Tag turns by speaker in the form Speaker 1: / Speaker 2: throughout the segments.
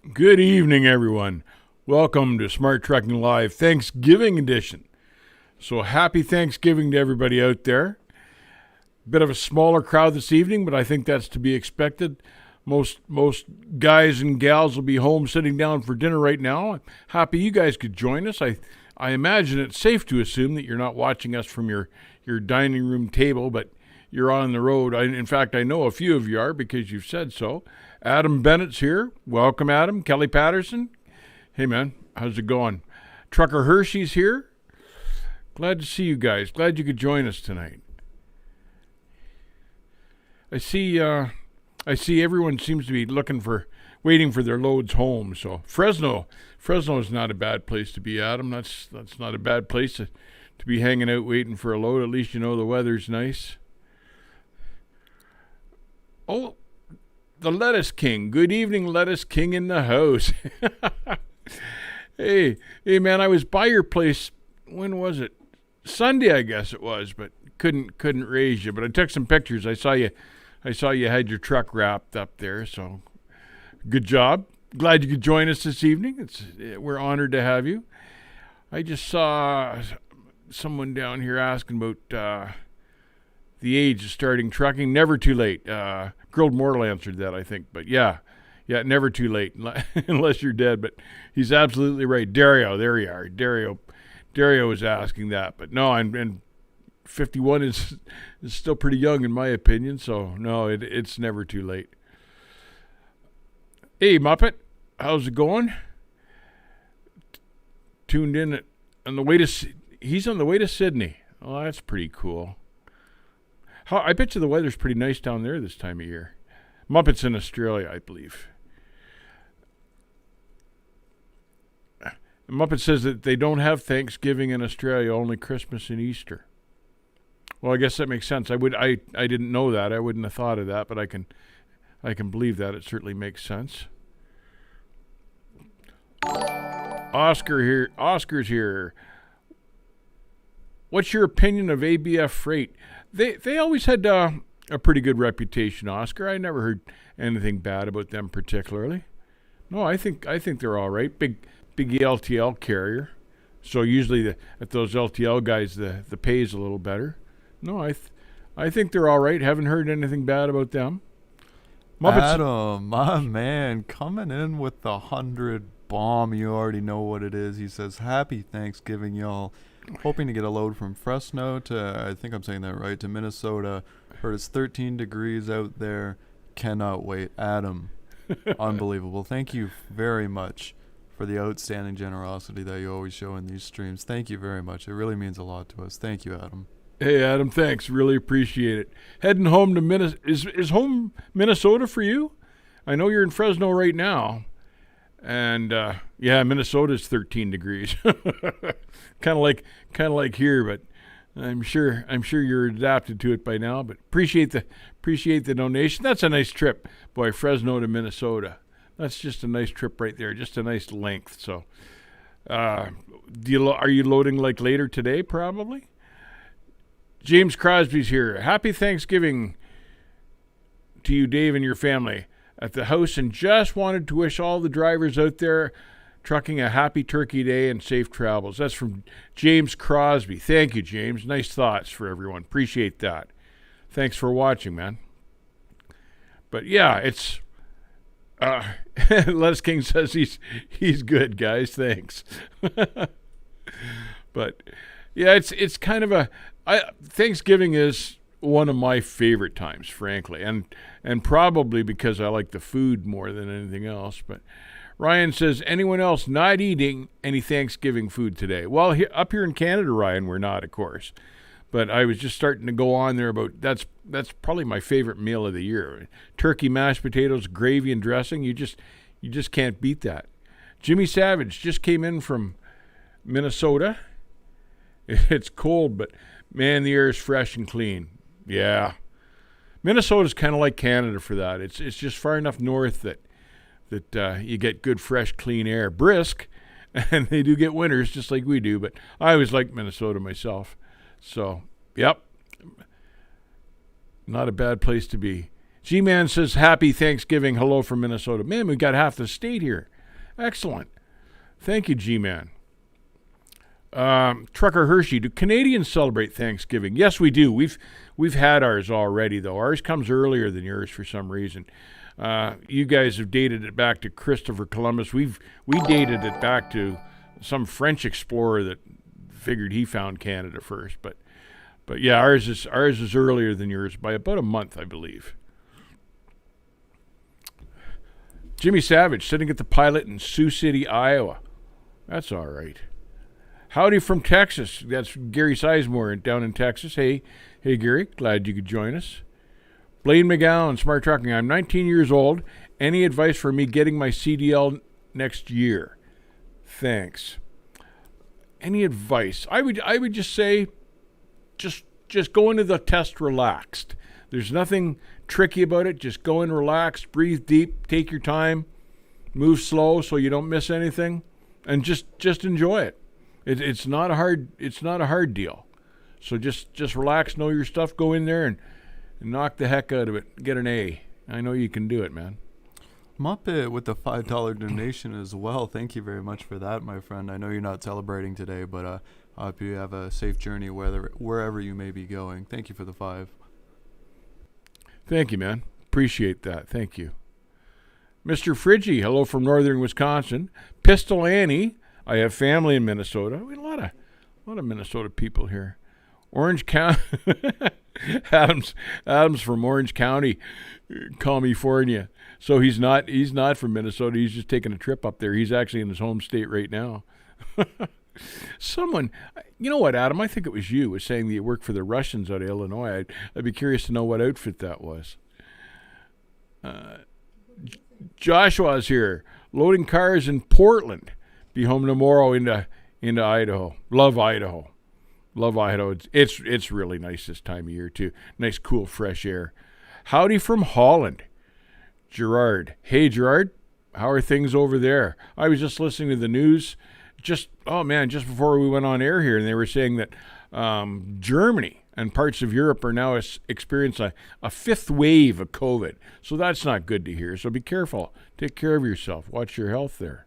Speaker 1: Good evening, everyone. Welcome to Smart Trucking Live Thanksgiving edition. So happy Thanksgiving to everybody out there. Bit of a smaller crowd this evening, but I think that's to be expected. Most guys and gals will be home sitting down for dinner right now. Happy you guys could join us. I imagine it's safe to assume that you're not watching us from your dining room table, but you're on the road. In fact, I know a few of you are because you've said so. Adam Bennett's here. Welcome, Adam. Kelly Patterson. Hey, man. How's it going? Trucker Hershey's here. Glad to see you guys. Glad you could join us tonight. I see everyone seems to be waiting for their loads home. So Fresno is not a bad place to be, Adam. That's not a bad place to be hanging out waiting for a load. At least you know the weather's nice. Oh, the Lettuce King. Good evening, Lettuce King in the house. Hey, man, I was by your place. When was it? Sunday, I guess it was, but couldn't raise you. But I took some pictures. I saw you had your truck wrapped up there. So good job. Glad you could join us this evening. We're honored to have you. I just saw someone down here asking about the age of starting trucking. Never too late. Grilled Mortal answered that, I think. But yeah, never too late unless you're dead. But he's absolutely right. Dario, there you are. Dario was asking that. But no, and 51 is still pretty young in my opinion. So no, it's never too late. Hey, Muppet, how's it going? Tuned in he's on the way to Sydney. Oh, that's pretty cool. I bet you the weather's pretty nice down there this time of year. Muppet's in Australia, I believe. Muppet says that they don't have Thanksgiving in Australia, only Christmas and Easter. Well, I guess that makes sense. I didn't know that. I wouldn't have thought of that, but I can believe that. It certainly makes sense. Oscar's here. What's your opinion of ABF Freight? They always had a pretty good reputation, Oscar. I never heard anything bad about them particularly. No, I think they're all right. Big LTL carrier. So usually at those LTL guys, the pay is a little better. No, I think they're all right. Haven't heard anything bad about them.
Speaker 2: Muppets. Adam, my man, coming in with the 100 bomb. You already know what it is. He says, "Happy Thanksgiving, y'all. Hoping to get a load from Fresno to, I think I'm saying that right, to Minnesota. Heard it's 13 degrees out there. Cannot wait." Adam, unbelievable. Thank you very much for the outstanding generosity that you always show in these streams. Thank you very much. It really means a lot to us. Thank you, Adam.
Speaker 1: Hey, Adam, thanks. Really appreciate it. Heading home to Minnesota. Is home Minnesota for you? I know you're in Fresno right now. And Minnesota's 13 degrees. kind of like here, but I'm sure you're adapted to it by now. But appreciate the donation. That's a nice trip, boy. Fresno to Minnesota. That's just a nice trip right there. Just a nice length. So, are you loading like later today? Probably. James Crosby's here. Happy Thanksgiving to you, Dave, and your family at the house, and just wanted to wish all the drivers out there trucking a happy Turkey Day and safe travels. That's from James Crosby. Thank you, James. Nice thoughts for everyone. Appreciate that. Thanks for watching, man. But yeah, it's Les King says he's good, guys. Thanks. But yeah, it's kind of Thanksgiving is one of my favorite times, frankly, and probably because I like the food more than anything else. But Ryan says, anyone else not eating any Thanksgiving food today? Well, up here in Canada, Ryan, we're not, of course. But I was just starting to go on there about that's probably my favorite meal of the year. Turkey, mashed potatoes, gravy, and dressing. You just can't beat that. Jimmy Savage just came in from Minnesota. It's cold, but man, the air is fresh and clean. Yeah. Minnesota's kind of like Canada for that. It's just far enough north that you get good, fresh, clean air. Brisk, and they do get winters just like we do, but I always liked Minnesota myself. So, yep. Not a bad place to be. G-Man says, happy Thanksgiving. Hello from Minnesota. Man, we got half the state here. Excellent. Thank you, G-Man. Trucker Hershey, do Canadians celebrate Thanksgiving? Yes, we do. We've had ours already, though. Ours comes earlier than yours for some reason. You guys have dated it back to Christopher Columbus. We dated it back to some French explorer that figured he found Canada first. But yeah, ours is earlier than yours by about a month, I believe. Jimmy Savage sitting at the pilot in Sioux City, Iowa. That's all right. Howdy from Texas. That's Gary Sizemore down in Texas. Hey, Gary. Glad you could join us. Blaine McGowan, Smart Trucking. I'm 19 years old. Any advice for me getting my CDL next year? Thanks. Any advice? I would just say, just go into the test relaxed. There's nothing tricky about it. Just go in relaxed, breathe deep, take your time, move slow so you don't miss anything, and just enjoy it. It's not a hard deal. So just relax, know your stuff, go in there and knock the heck out of it. Get an A. I know you can do it, man.
Speaker 2: I'm up with the $5 donation as well. Thank you very much for that, my friend. I know you're not celebrating today, but I hope you have a safe journey wherever you may be going. Thank you for the $5.
Speaker 1: Thank you, man. Appreciate that. Thank you. Mr. Friggy, hello from northern Wisconsin. Pistol Annie, I have family in Minnesota. We have a lot of Minnesota people here. Orange County. Adams from Orange County, California. So he's not from Minnesota. He's just taking a trip up there. He's actually in his home state right now. Someone, you know what, Adam? I think it was you, was saying that you work for the Russians out of Illinois. I'd be curious to know what outfit that was. Joshua's here, loading cars in Portland. Be home tomorrow into Idaho. Love Idaho. It's really nice this time of year too. Nice, cool, fresh air. Howdy from Holland, Gerard. Hey, Gerard, how are things over there? I was just listening to the news. Just before we went on air here, and they were saying that Germany and parts of Europe are now experiencing a fifth wave of COVID. So that's not good to hear. So be careful. Take care of yourself. Watch your health there.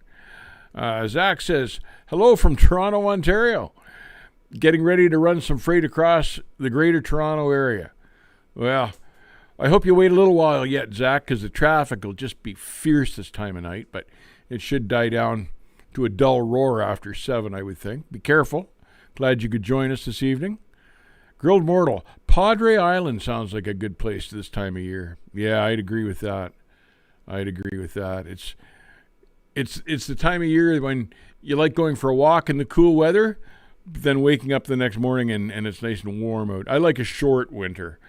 Speaker 1: Zach says, hello from Toronto, Ontario. Getting ready to run some freight across the greater Toronto area. Well, I hope you wait a little while yet, Zach, because the traffic will just be fierce this time of night, but it should die down to a dull roar after 7, I would think. Be careful. Glad you could join us this evening. Grilled Mortal. Padre Island sounds like a good place this time of year. Yeah, I'd agree with that. It's the time of year when you like going for a walk in the cool weather, then waking up the next morning and it's nice and warm out. I like a short winter.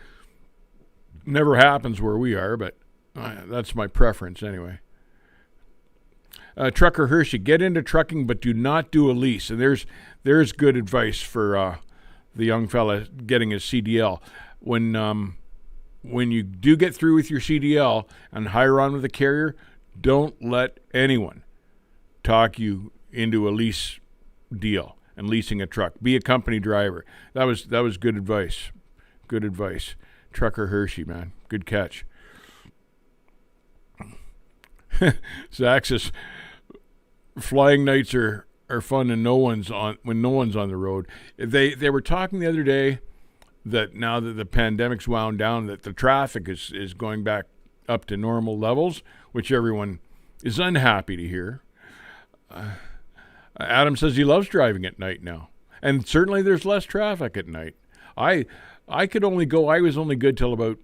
Speaker 1: Never happens where we are, but that's my preference anyway. Trucker Hershey, get into trucking, but do not do a lease. And there's good advice for the young fella getting his CDL. When you do get through with your CDL and hire on with a carrier, don't let anyone talk you into a lease deal and leasing a truck. Be a company driver. That was good advice. Good advice. Trucker Hershey, man. Good catch. Zach says, flying nights are fun and when no one's on the road. They were talking the other day that now that the pandemic's wound down, that the traffic is going back up to normal levels, which everyone is unhappy to hear. Adam says he loves driving at night now, and certainly there's less traffic at night. I was only good till about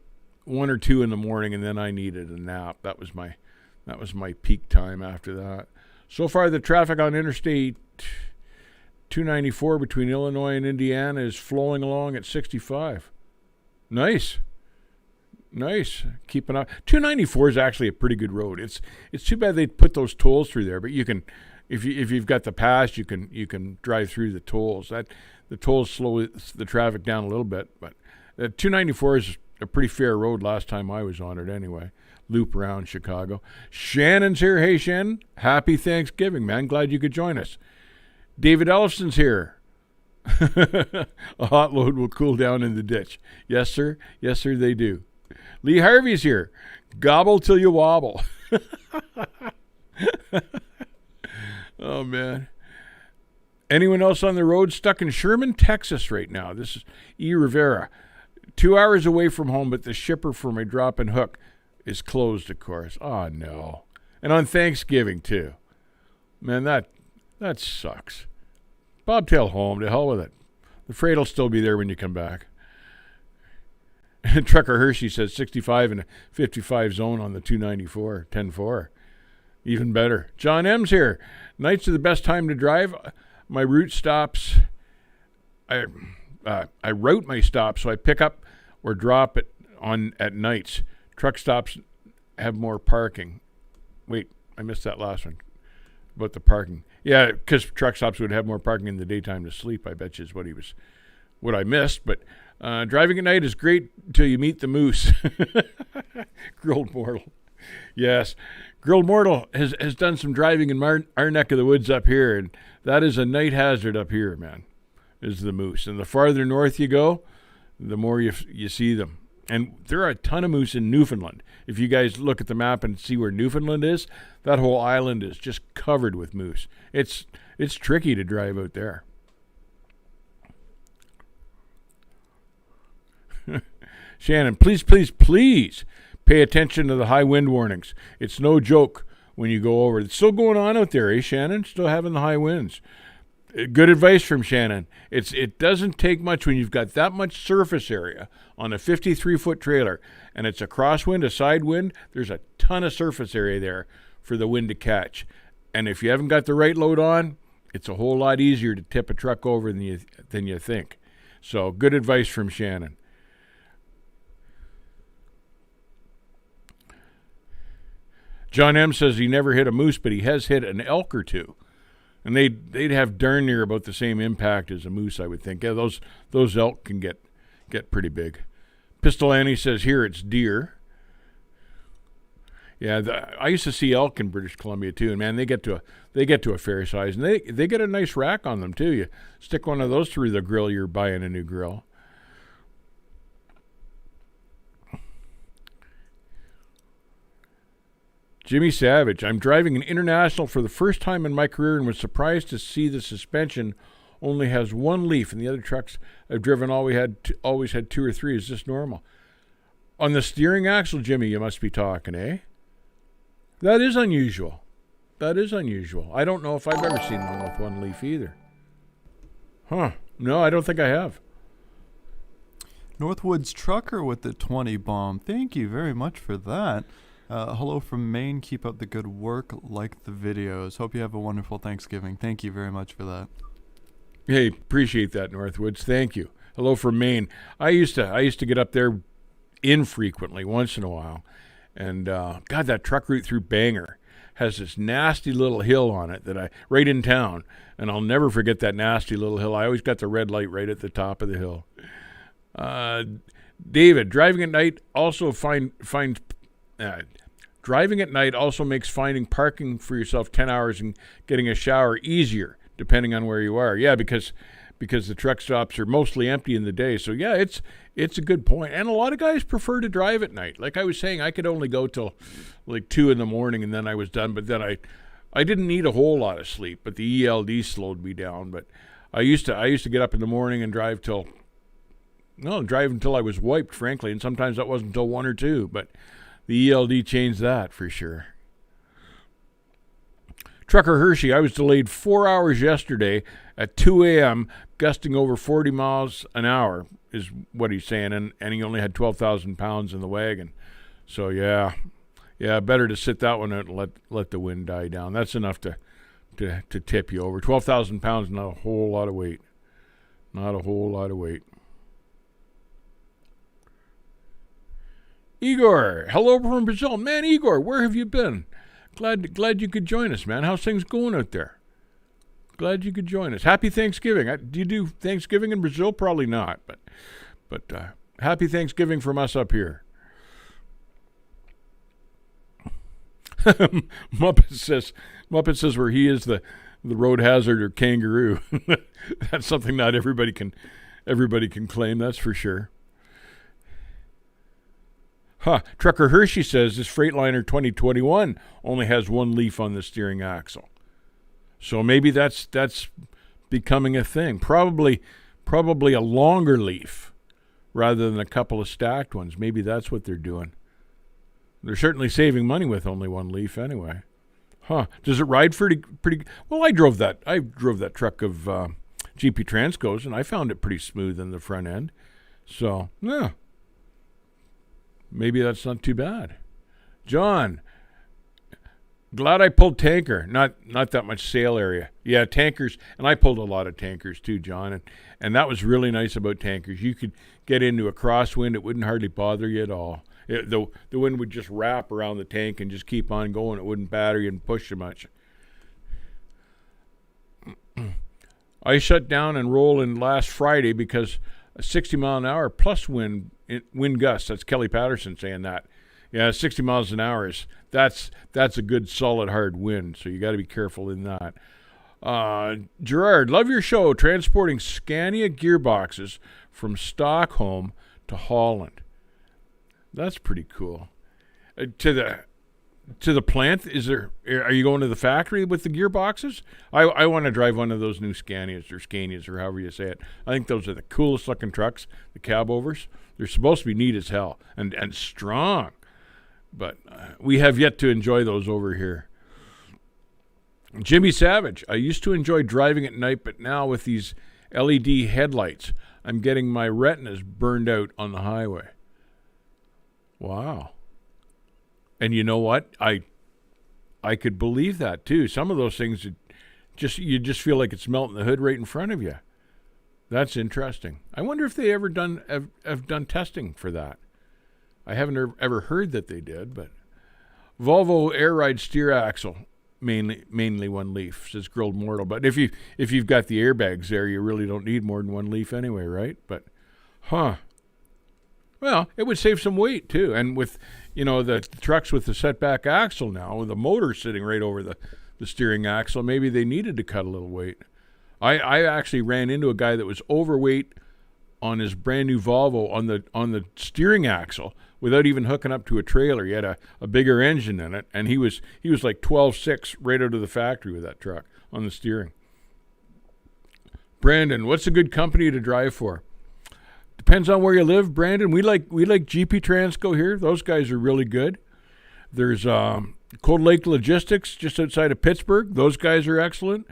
Speaker 1: 1 or 2 in the morning, and then I needed a nap. That was my peak time after that. So far, the traffic on Interstate 294 between Illinois and Indiana is flowing along at 65. Nice. Keeping up. 294 is actually a pretty good road. It's too bad they put those tolls through there, but you can, if you've got the pass, you can drive through the tolls. The tolls slow the traffic down a little bit, but 294 is a pretty fair road last time I was on it anyway. Loop around Chicago. Shannon's here. Hey, Shannon. Happy Thanksgiving, man. Glad you could join us. David Ellison's here. A hot load will cool down in the ditch. Yes, sir. Yes, sir, they do. Lee Harvey's here. Gobble till you wobble. Oh, man. Anyone else on the road stuck in Sherman, Texas right now? This is E. Rivera. 2 hours away from home, but the shipper for my drop and hook is closed, of course. Oh, no. And on Thanksgiving, too. Man, that sucks. Bobtail home. To hell with it. The freight will still be there when you come back. Trucker Hershey says 65 and a 55 zone on the 294, 10-4. Even better. John M's here. Nights are the best time to drive. My route stops. I route my stops, so I pick up or drop it on at nights. Truck stops have more parking. Wait, I missed that last one about the parking. Yeah, because truck stops would have more parking in the daytime to sleep. I bet you is what I missed. But driving at night is great until you meet the moose. Grilled Mortal. Yes, Grilled Mortal has done some driving in our neck of the woods up here, and that is a night hazard up here, man, is the moose. And the farther north you go, the more you see them. And there are a ton of moose in Newfoundland. If you guys look at the map and see where Newfoundland is, that whole island is just covered with moose. It's tricky to drive out there. Shannon, please pay attention to the high wind warnings. It's no joke when you go over. It's still going on out there, eh, Shannon? Still having the high winds. Good advice from Shannon. It doesn't take much when you've got that much surface area on a 53-foot trailer, and it's a crosswind, a side wind. There's a ton of surface area there for the wind to catch. And if you haven't got the right load on, it's a whole lot easier to tip a truck over than you think. So good advice from Shannon. John M. says he never hit a moose, but he has hit an elk or two. And they'd have darn near about the same impact as a moose, I would think. Yeah, those elk can get pretty big. Pistol Annie says here it's deer. Yeah, I used to see elk in British Columbia too, and man, they get to a fair size, and they get a nice rack on them too. You stick one of those through the grill, you're buying a new grill. Jimmy Savage, I'm driving an International for the first time in my career and was surprised to see the suspension only has one leaf, and the other trucks I've driven always had two or three. Is this normal? On the steering axle, Jimmy, you must be talking, eh? That is unusual. I don't know if I've ever seen one with one leaf either. Huh. No, I don't think I have.
Speaker 2: Northwoods Trucker with the 20 bomb. Thank you very much for that. Hello from Maine. Keep up the good work. Like the videos. Hope you have a wonderful Thanksgiving. Thank you very much for that.
Speaker 1: Hey, appreciate that, Northwoods. Thank you. Hello from Maine. I used to get up there infrequently, once in a while. And God, that truck route through Bangor has this nasty little hill on it right in town. And I'll never forget that nasty little hill. I always got the red light right at the top of the hill. David, driving at night also driving at night also makes finding parking for yourself 10 hours and getting a shower easier, depending on where you are. Yeah, because the truck stops are mostly empty in the day. So yeah, it's a good point. And a lot of guys prefer to drive at night. Like I was saying, I could only go till like 2 a.m. and then I was done. But then I didn't need a whole lot of sleep, but the ELD slowed me down. But I used to get up in the morning and drive until I was wiped, frankly. And sometimes that wasn't until 1 or 2, but the ELD changed that for sure. Trucker Hershey, I was delayed 4 hours yesterday at 2 a.m., gusting over 40 miles an hour is what he's saying, and he only had 12,000 pounds in the wagon. So, yeah, better to sit that one out and let the wind die down. That's enough to tip you over. 12,000 pounds, not a whole lot of weight. Not a whole lot of weight. Igor, hello from Brazil. Man, Igor, where have you been? Glad you could join us, man. How's things going out there? Glad you could join us. Happy Thanksgiving. Do you do Thanksgiving in Brazil? Probably not, but happy Thanksgiving from us up here. Muppet says where he is the road hazard or kangaroo. That's something not everybody can claim, that's for sure. Trucker Hershey says this Freightliner 2021 only has one leaf on the steering axle. So maybe that's becoming a thing. Probably a longer leaf rather than a couple of stacked ones. Maybe that's what they're doing. They're certainly saving money with only one leaf anyway. Huh. Does it ride pretty well? I drove that truck of GP Transco's, and I found it pretty smooth in the front end. So, yeah. Maybe that's not too bad. John, glad I pulled tanker. Not that much sail area. Yeah, tankers, and I pulled a lot of tankers too, John, and that was really nice about tankers. You could get into a crosswind. It wouldn't hardly bother you at all. The wind would just wrap around the tank and just keep on going. It wouldn't batter you and push you much. I shut down and rolled in last Friday because a 60 mile an hour plus wind gusts. That's Kelly Patterson saying that. Yeah, 60 miles an hour that's a good solid hard wind. So you got to be careful in that. Gerard, love your show. Transporting Scania gearboxes from Stockholm to Holland. That's pretty cool. To the plant, are you going to the factory with the gearboxes? I want to drive one of those new Scanias or however you say it. I think those are the coolest looking trucks, the cab overs. They're supposed to be neat as hell and strong. But we have yet to enjoy those over here. Jimmy Savage, I used to enjoy driving at night, but now with these LED headlights, I'm getting my retinas burned out on the highway. Wow. And you know what? I could believe that too. Some of those things, you just feel like it's melting the hood right in front of you. That's interesting. I wonder if they ever have done testing for that. I haven't ever heard that they did, but Volvo Air Ride steer axle, mainly one leaf, says Grilled Mortal. But if you've got the airbags there, you really don't need more than one leaf anyway, right? But, well, it would save some weight too. And with, the trucks with the setback axle now, with the motor sitting right over the steering axle, maybe they needed to cut a little weight. I actually ran into a guy that was overweight on his brand new Volvo on the steering axle without even hooking up to a trailer. He had a bigger engine in it, and he was like 12.6 right out of the factory with that truck on the steering. Brandon, what's a good company to drive for? Depends on where you live, Brandon. We like GP Transco here. Those guys are really good. There's Cold Lake Logistics just outside of Pittsburgh. Those guys are excellent.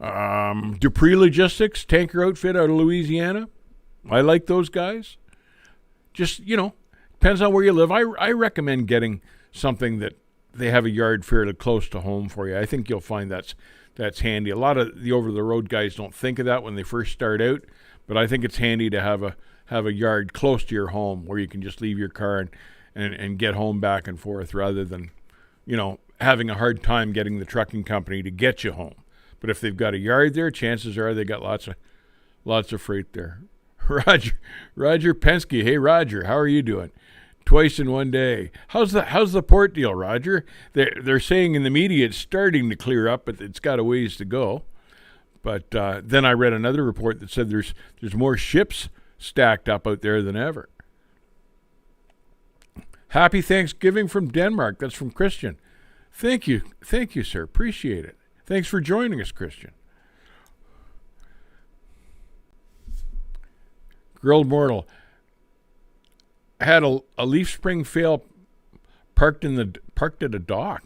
Speaker 1: Dupree Logistics, tanker outfit out of Louisiana. I like those guys. Just, depends on where you live. I recommend getting something that they have a yard fairly close to home for you. I think you'll find that's handy. A lot of the over-the-road guys don't think of that when they first start out, but I think it's handy to have a yard close to your home where you can just leave your car and get home back and forth rather than, having a hard time getting the trucking company to get you home. But if they've got a yard there, chances are they got lots of freight there. Roger Penske. Hey, Roger, how are you doing? Twice in one day. How's the port deal, Roger? They're saying in the media it's starting to clear up, but it's got a ways to go. But then I read another report that said there's more ships stacked up out there than ever. Happy Thanksgiving from Denmark. That's from Christian. Thank you, sir. Appreciate it. Thanks for joining us, Christian. Grilled Mortal. I had a leaf spring fail parked at a dock.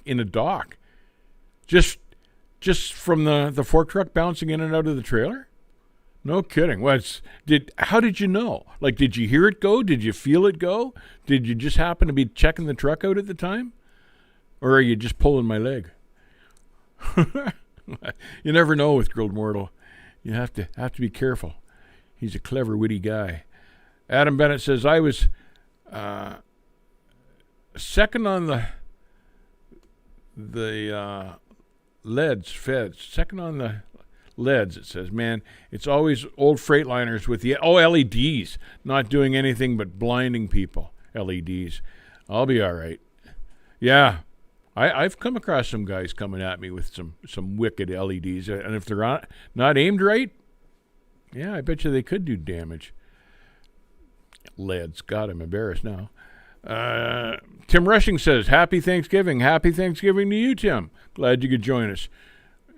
Speaker 1: Just from the fork truck bouncing in and out of the trailer? No kidding. How did you know? Like, did you hear it go? Did you feel it go? Did you just happen to be checking the truck out at the time? Or are you just pulling my leg? You never know with Grilled Mortal. You have to be careful. He's a clever, witty guy. Adam Bennett says, I was second on the leads, feds. Second on the leads, it says. Man, it's always old Freightliners with the LEDs, not doing anything but blinding people. LEDs. I'll be all right. Yeah. I've come across some guys coming at me with some wicked LEDs, and if they're not aimed right, yeah, I bet you they could do damage. LEDs. God, I'm embarrassed now. Tim Rushing says, Happy Thanksgiving. Happy Thanksgiving to you, Tim. Glad you could join us.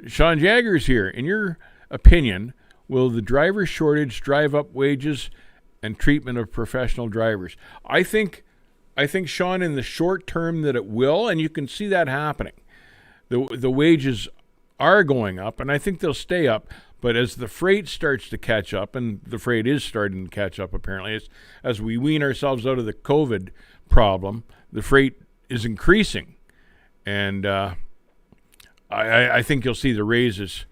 Speaker 1: Sean Jagger's here. In your opinion, will the driver shortage drive up wages and treatment of professional drivers? I think, Sean, in the short term that it will, and you can see that happening. The wages are going up, and I think they'll stay up. But as the freight starts to catch up, and the freight is starting to catch up apparently, as we wean ourselves out of the COVID problem, the freight is increasing. And I think you'll see the raises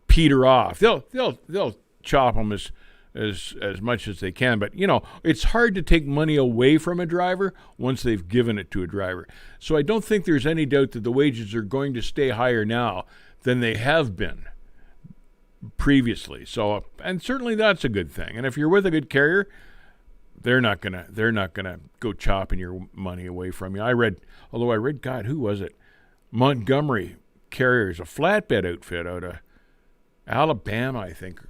Speaker 1: peter off. They'll chop them as much as they can. But, it's hard to take money away from a driver once they've given it to a driver. So I don't think there's any doubt that the wages are going to stay higher now than they have been previously. So, and certainly that's a good thing. And if you're with a good carrier, they're not gonna go chopping your money away from you. I read, God, who was it? Montgomery Carriers, a flatbed outfit out of Alabama, I think.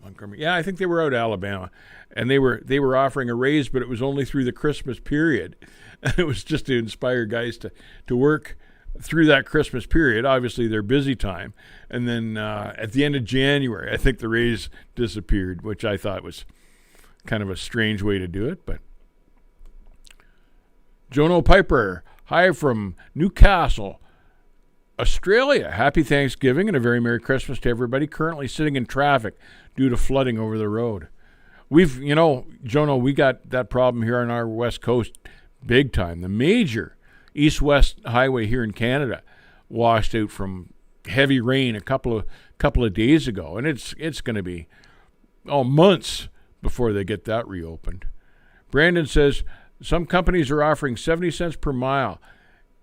Speaker 1: Montgomery, yeah, I think they were out of Alabama, and they were offering a raise, but it was only through the Christmas period. And it was just to inspire guys to work through that Christmas period, obviously their busy time. And then at the end of January, I think the raise disappeared, which I thought was kind of a strange way to do it. But Jono Piper, hi from Newcastle, Australia. Happy Thanksgiving and a very Merry Christmas to everybody. Currently sitting in traffic due to flooding over the road. Jono, we got that problem here on our West Coast big time. The major east-west highway here in Canada washed out from heavy rain a couple of days ago, and it's going to be months before they get that reopened. Brandon says some companies are offering 70 cents per mile.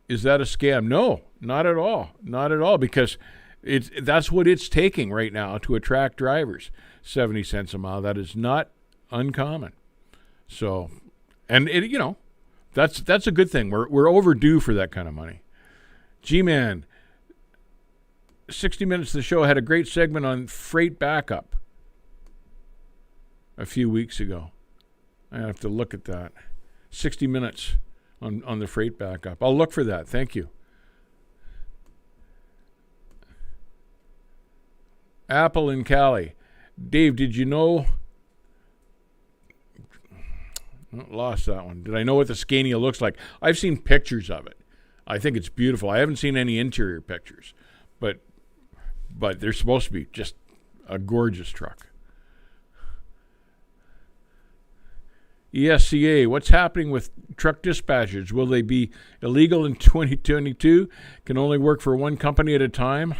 Speaker 1: Is that a scam? No, not at all, because that's what it's taking right now to attract drivers. 70 cents a mile. That is not uncommon. So, and that's a good thing. We're overdue for that kind of money. G-Man, 60 Minutes of the Show had a great segment on freight backup a few weeks ago. I have to look at that. 60 Minutes on the freight backup. I'll look for that. Thank you. Apple in Cali. Dave, did you know... Lost that one. Did I know what the Scania looks like? I've seen pictures of it. I think it's beautiful. I haven't seen any interior pictures, but they're supposed to be just a gorgeous truck. ESCA, what's happening with truck dispatchers? Will they be illegal in 2022? Can only work for one company at a time?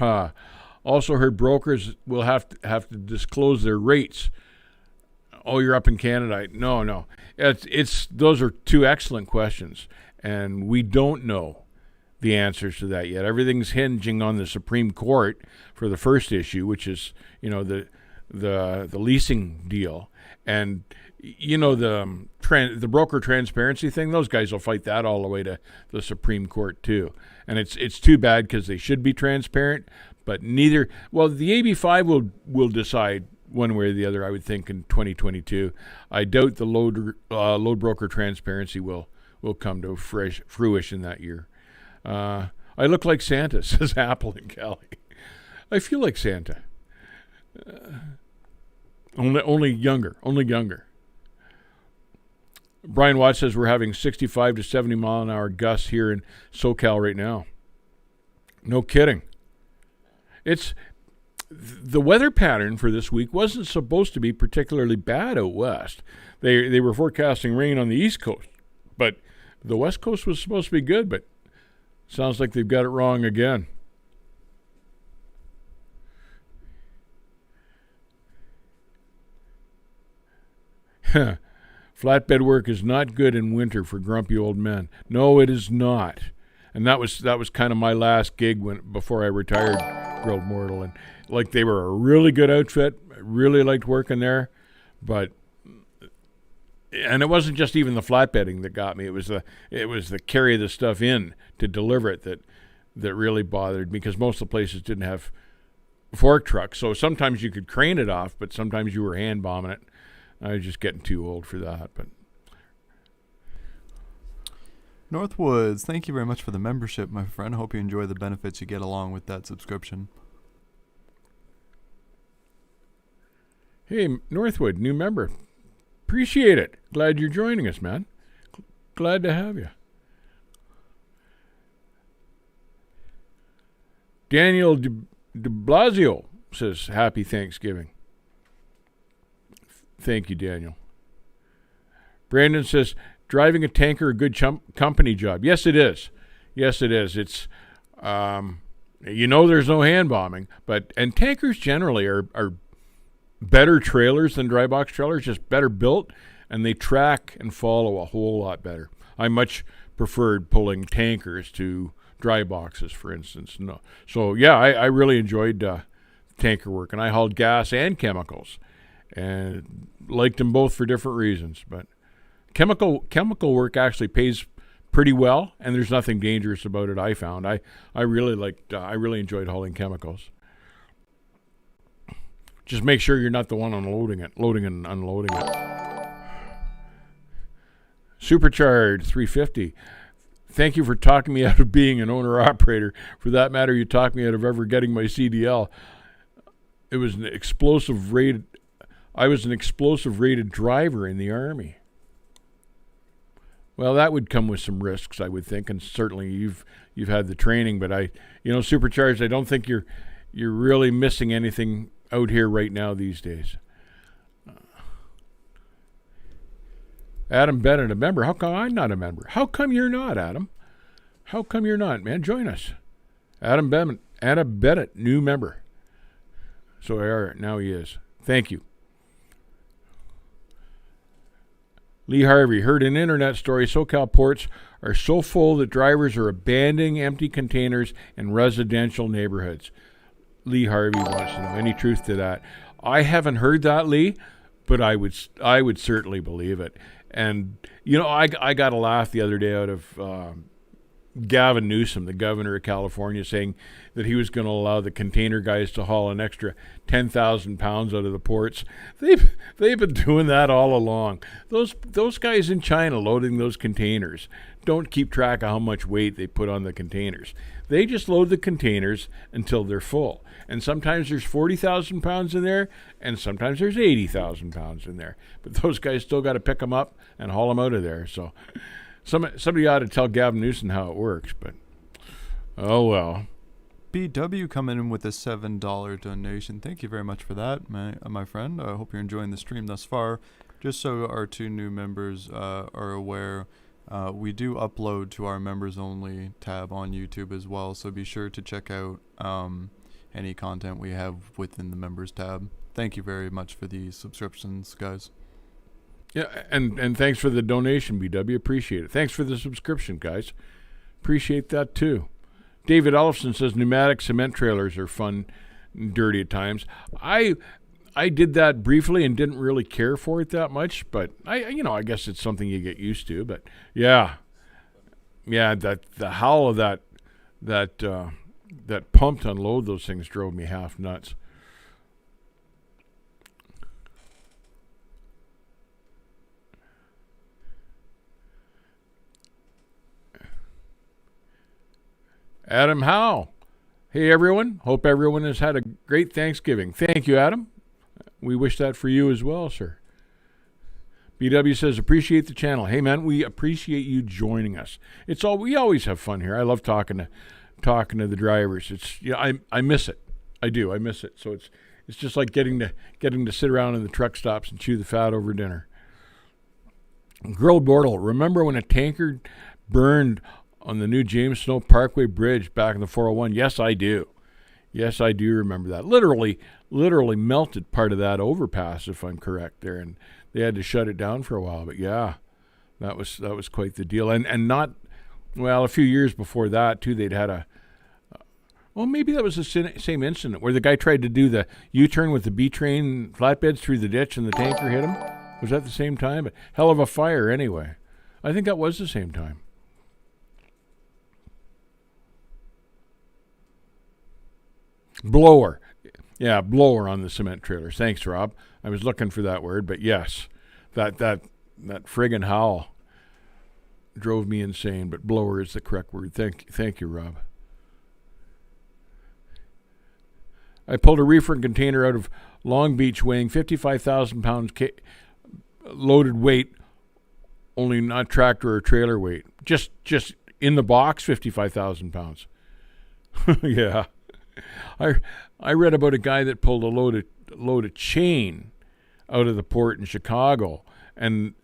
Speaker 1: Also heard brokers will have to disclose their rates. Oh, you're up in Canada. No. It's those are two excellent questions, and we don't know the answers to that yet. Everything's hinging on the Supreme Court for the first issue, which is the leasing deal, and the broker transparency thing. Those guys will fight that all the way to the Supreme Court too, and it's too bad because they should be transparent, but neither. Well, the AB5 will decide one way or the other, I would think, in 2022. I doubt the load broker transparency will come to fruition that year. I look like Santa, says Apple in Cali. I feel like Santa. Only younger. Brian Watts says we're having 65 to 70 mile an hour gusts here in SoCal right now. No kidding. The weather pattern for this week wasn't supposed to be particularly bad out west. They were forecasting rain on the East Coast, but the West Coast was supposed to be good, but sounds like they've got it wrong again. Flatbed work is not good in winter for grumpy old men. No, it is not. And that was kind of my last gig before I retired, Grilled Mortal. And they were a really good outfit. I really liked working there, and it wasn't just even the flatbedding that got me. It was the carry of the stuff in to deliver it that really bothered me, because most of the places didn't have fork trucks. So sometimes you could crane it off, but sometimes you were hand bombing it. I was just getting too old for that. But
Speaker 2: Northwoods, thank you very much for the membership, my friend. Hope you enjoy the benefits you get along with that subscription.
Speaker 1: Hey, Northwood, new member. Appreciate it. Glad you're joining us, man. Glad to have you. Daniel de Blasio says, Happy Thanksgiving. Thank you, Daniel. Brandon says, driving a tanker a good company job. Yes, it is. Yes, it is. It's, there's no hand bombing, and tankers generally are better trailers than dry box trailers, just better built, and they track and follow a whole lot better. I much preferred pulling tankers to dry boxes, for instance. No. So, yeah, I really enjoyed tanker work, and I hauled gas and chemicals, and liked them both for different reasons. But chemical work actually pays pretty well, and there's nothing dangerous about it. I found I really enjoyed hauling chemicals. Just make sure you're not the one loading and unloading it. Supercharged 350. Thank you for talking me out of being an owner-operator. For that matter, you talked me out of ever getting my CDL. I was an explosive rated driver in the Army. Well, that would come with some risks, I would think, and certainly you've had the training. But Supercharged, I don't think you're really missing anything out here right now these days. Adam Bennett, a member. How come I'm not a member? How come you're not, Adam? How come you're not, man? Join us. Adam Bennett, new member. So now he is. Thank you. Lee Harvey, heard an internet story. SoCal ports are so full that drivers are abandoning empty containers in residential neighborhoods. Lee Harvey wants to know any truth to that. I haven't heard that, Lee, but I would certainly believe it. And I got a laugh the other day out of Gavin Newsom, the governor of California, saying that he was going to allow the container guys to haul an extra 10,000 pounds out of the ports. They've been doing that all along. Those guys in China loading those containers don't keep track of how much weight they put on the containers. They just load the containers until they're full. And sometimes there's 40,000 pounds in there, and sometimes there's 80,000 pounds in there. But those guys still got to pick them up and haul them out of there. So somebody ought to tell Gavin Newsom how it works. But oh well.
Speaker 2: BW coming in with a $7 donation. Thank you very much for that, my friend. I hope you're enjoying the stream thus far. Just so our two new members are aware, we do upload to our members only tab on YouTube as well, so be sure to check out any content we have within the members tab. Thank you very much for the subscriptions, guys.
Speaker 1: Yeah, and thanks for the donation, BW. Appreciate it. Thanks for the subscription, guys. Appreciate that too. David Ellison says pneumatic cement trailers are fun and dirty at times. I did that briefly and didn't really care for it that much, but I guess it's something you get used to. But yeah, that the howl of that pump to unload those things drove me half nuts. Adam Howe. Hey, everyone. Hope everyone has had a great Thanksgiving. Thank you, Adam. We wish that for you as well, sir. BW says, appreciate the channel. Hey, man, we appreciate you joining us. We always have fun here. I love talking to the drivers. I miss it. I do. I miss it. So it's just like getting to sit around in the truck stops and chew the fat over dinner. Girl Bortle, remember when a tanker burned on the new James Snow Parkway Bridge back in the 401? Yes, I do. Yes, I do remember that. Literally melted part of that overpass, if I'm correct there, and they had to shut it down for a while. But yeah, that was quite the deal. And not, well, a few years before that too, they'd had maybe that was the same incident where the guy tried to do the U-turn with the B-train flatbeds through the ditch and the tanker hit him. Was that the same time? But hell of a fire anyway. I think that was the same time. Blower. Yeah, blower on the cement trailers. Thanks, Rob. I was looking for that word, but yes, that friggin' howl drove me insane, but blower is the correct word. Thank you, Rob. I pulled a reefer container out of Long Beach weighing 55,000 pounds loaded weight, only not tractor or trailer weight. Just in the box, 55,000 pounds. Yeah. I read about a guy that pulled a load of chain out of the port in Chicago, and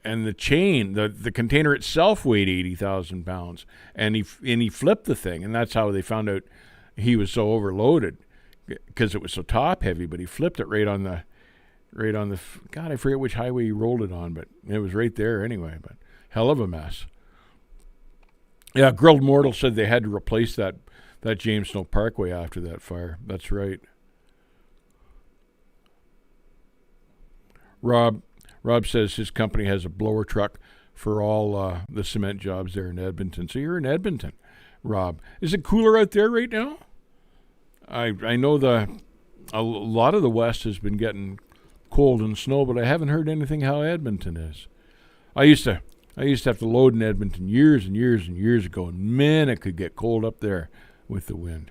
Speaker 1: the chain, the container itself weighed 80,000 pounds, and he flipped the thing, and that's how they found out he was so overloaded, because it was so top heavy. But he flipped it right on the God, I forget which highway he rolled it on, but it was right there anyway. But hell of a mess. Yeah, Grilled Mortal said they had to replace that James Snow Parkway after that fire. That's right. Rob says his company has a blower truck for all the cement jobs there in Edmonton. So you're in Edmonton, Rob. Is it cooler out there right now? I know a lot of the West has been getting cold and snow, but I haven't heard anything how Edmonton is. I used to have to load in Edmonton years and years and years ago, and man, it could get cold up there with the wind.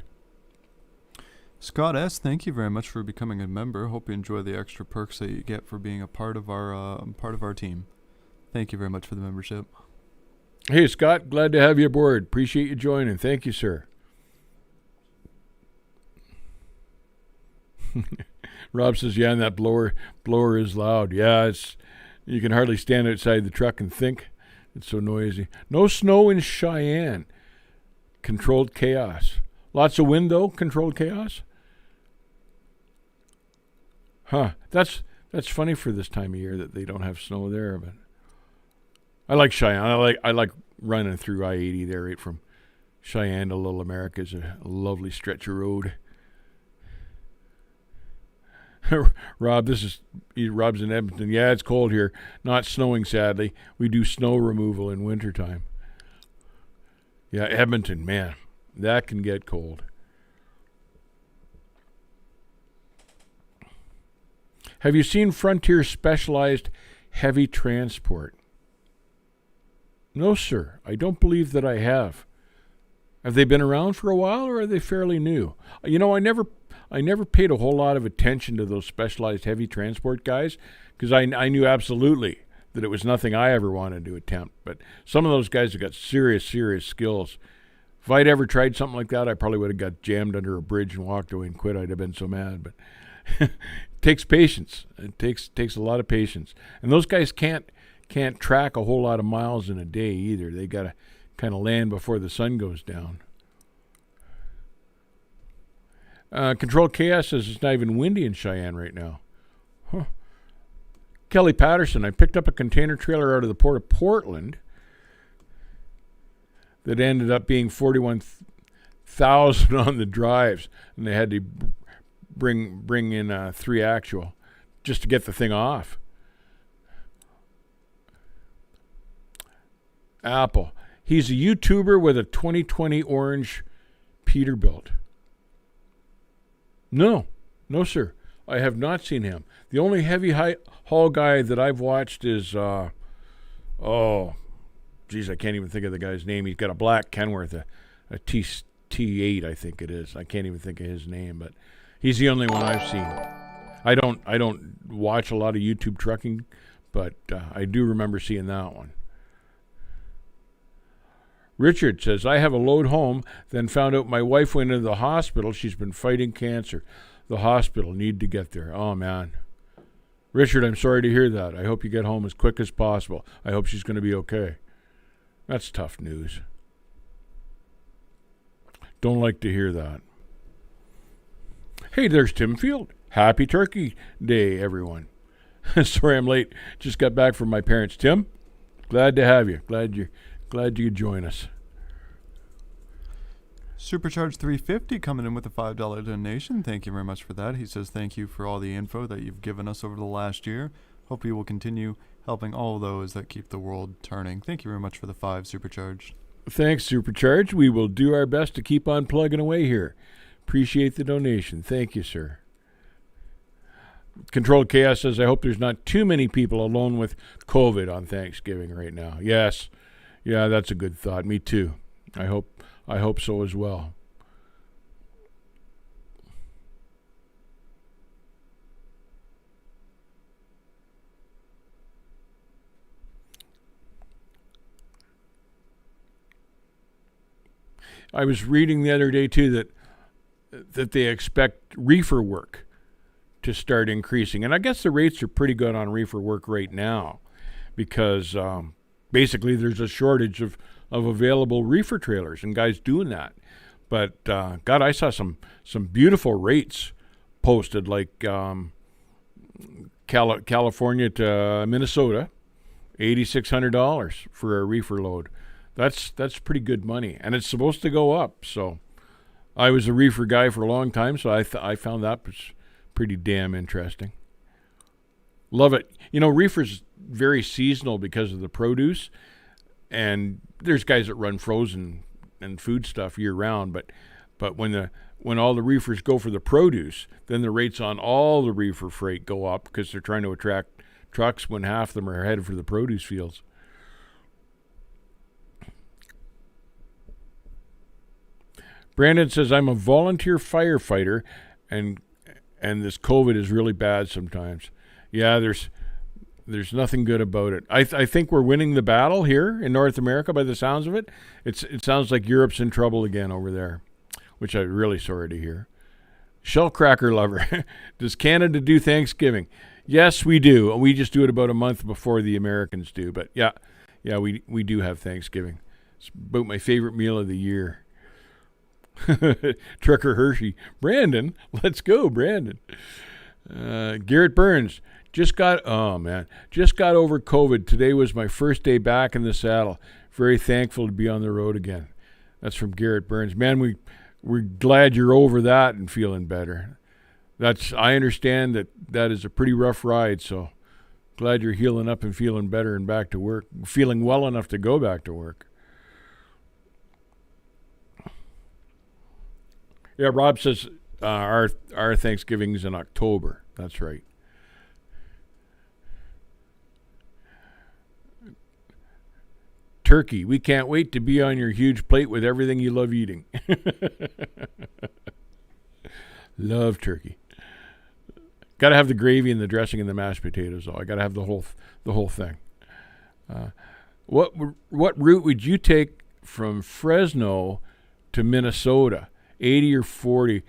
Speaker 2: Scott S., thank you very much for becoming a member. Hope you enjoy the extra perks that you get for being a part of our team. Thank you very much for the membership.
Speaker 1: Hey, Scott, glad to have you aboard. Appreciate you joining. Thank you, sir. Rob says, yeah, and that blower is loud. Yeah, you can hardly stand outside the truck and think. It's so noisy. No snow in Cheyenne. Controlled chaos. Lots of wind, though. Controlled chaos. Huh. That's funny for this time of year that they don't have snow there. But I like Cheyenne. I like running through I-80 there, right from Cheyenne to Little America. Is a lovely stretch of road. Rob's in Edmonton. Yeah, it's cold here. Not snowing, sadly. We do snow removal in wintertime. Yeah, Edmonton, man, that can get cold. Have you seen Frontier Specialized Heavy Transport? No, sir. I don't believe that I have. Have they been around for a while, or are they fairly new? You know, I never paid a whole lot of attention to those Specialized Heavy Transport guys, because I knew absolutely that it was nothing I ever wanted to attempt. But some of those guys have got serious skills. If I'd ever tried something like that, I probably would have got jammed under a bridge and walked away and quit. I'd have been so mad. But it takes patience. It takes a lot of patience. And those guys can't track a whole lot of miles in a day either. They got to kind of land before the sun goes down. Control Chaos says it's not even windy in Cheyenne right now. Huh. Kelly Patterson, I picked up a container trailer out of the port of Portland that ended up being 41,000 on the drives, and they had to bring in 3 actual just to get the thing off. Apple. He's a YouTuber with a 2020 orange Peterbilt. No, sir. I have not seen him. The only heavy haul guy that I've watched is, I can't even think of the guy's name. He's got a black Kenworth, a T8, I think it is. I can't even think of his name, but he's the only one I've seen. I don't watch a lot of YouTube trucking, but I do remember seeing that one. Richard says, I have a load home, then found out my wife went into the hospital. She's been fighting cancer. The hospital need to get there. Oh, man. Richard, I'm sorry to hear that. I hope you get home as quick as possible. I hope she's going to be okay. That's tough news. Don't like to hear that. Hey, there's Tim Field. Happy Turkey Day, everyone. Sorry I'm late. Just got back from my parents. Tim, glad to have you. Glad you could join us.
Speaker 2: Supercharge 350 coming in with a $5 donation. Thank you very much for that. He says thank you for all the info that you've given us over the last year. Hope you will continue helping all those that keep the world turning. Thank you very much for the 5 Supercharge.
Speaker 1: Thanks, Supercharge. We will do our best to keep on plugging away here. Appreciate the donation. Thank you, sir. Controlled Chaos says, I hope there's not too many people alone with COVID on Thanksgiving right now. Yes. Yeah, that's a good thought. Me too. I hope so as well. I was reading the other day too that they expect reefer work to start increasing, and I guess the rates are pretty good on reefer work right now, because basically there's a shortage of available reefer trailers and guys doing that. But God, I saw some beautiful rates posted, like California to Minnesota, $8,600 for a reefer load. That's pretty good money, and it's supposed to go up. So I was a reefer guy for a long time, so I found that was pretty damn interesting. Love it. Reefer's very seasonal because of the produce, and there's guys that run frozen and food stuff year round, but when all the reefers go for the produce, then the rates on all the reefer freight go up because they're trying to attract trucks when half of them are headed for the produce fields. Brandon says, I'm a volunteer firefighter, and this COVID is really bad sometimes. Yeah, there's nothing good about it. I think we're winning the battle here in North America by the sounds of it. It sounds like Europe's in trouble again over there, which I'm really sorry to hear. Shellcracker lover, does Canada do Thanksgiving? Yes, we do. We just do it about a month before the Americans do. But yeah, we do have Thanksgiving. It's about my favorite meal of the year. Trucker Hershey. Brandon, let's go, Brandon. Garrett Burns, just got over COVID. Today was my first day back in the saddle. Very thankful to be on the road again. That's from Garrett Burns. Man, we're glad you're over that and feeling better. I understand that is a pretty rough ride, so glad you're healing up and feeling better and back to work, feeling well enough to go back to work. Yeah, Rob says our Thanksgiving's in October. That's right. Turkey. We can't wait to be on your huge plate with everything you love eating. Love turkey. Got to have the gravy and the dressing and the mashed potatoes, though. I got to have the whole thing. What route would you take from Fresno to Minnesota? 80 or 40?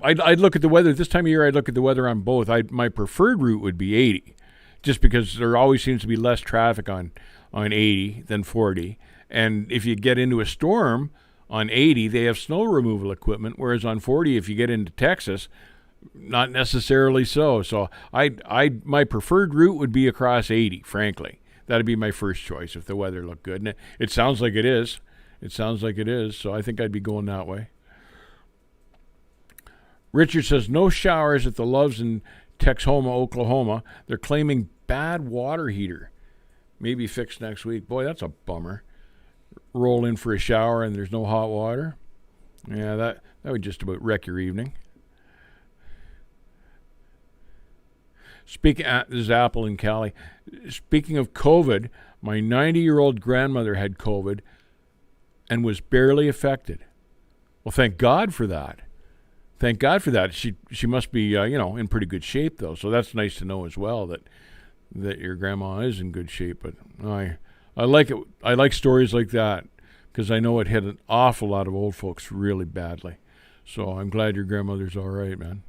Speaker 1: I'd look at the weather. This time of year, I'd look at the weather on both. My preferred route would be 80, just because there always seems to be less traffic on 80 than 40. And if you get into a storm on 80, they have snow removal equipment, whereas on 40, if you get into Texas, not necessarily so. So my preferred route would be across 80, frankly. That'd be my first choice if the weather looked good. And it sounds like it is. So I think I'd be going that way. Richard says, no showers at the Loves in Texhoma, Oklahoma. They're claiming bad water heater. Maybe fixed next week. Boy, that's a bummer. Roll in for a shower and there's no hot water. Yeah, that would just about wreck your evening. This is Apple in Cali. Speaking of COVID, my 90-year-old grandmother had COVID and was barely affected. Well, thank God for that. She must be in pretty good shape though. So that's nice to know as well that your grandma is in good shape. But I like it. I like stories like that because I know it hit an awful lot of old folks really badly. So I'm glad your grandmother's all right, man.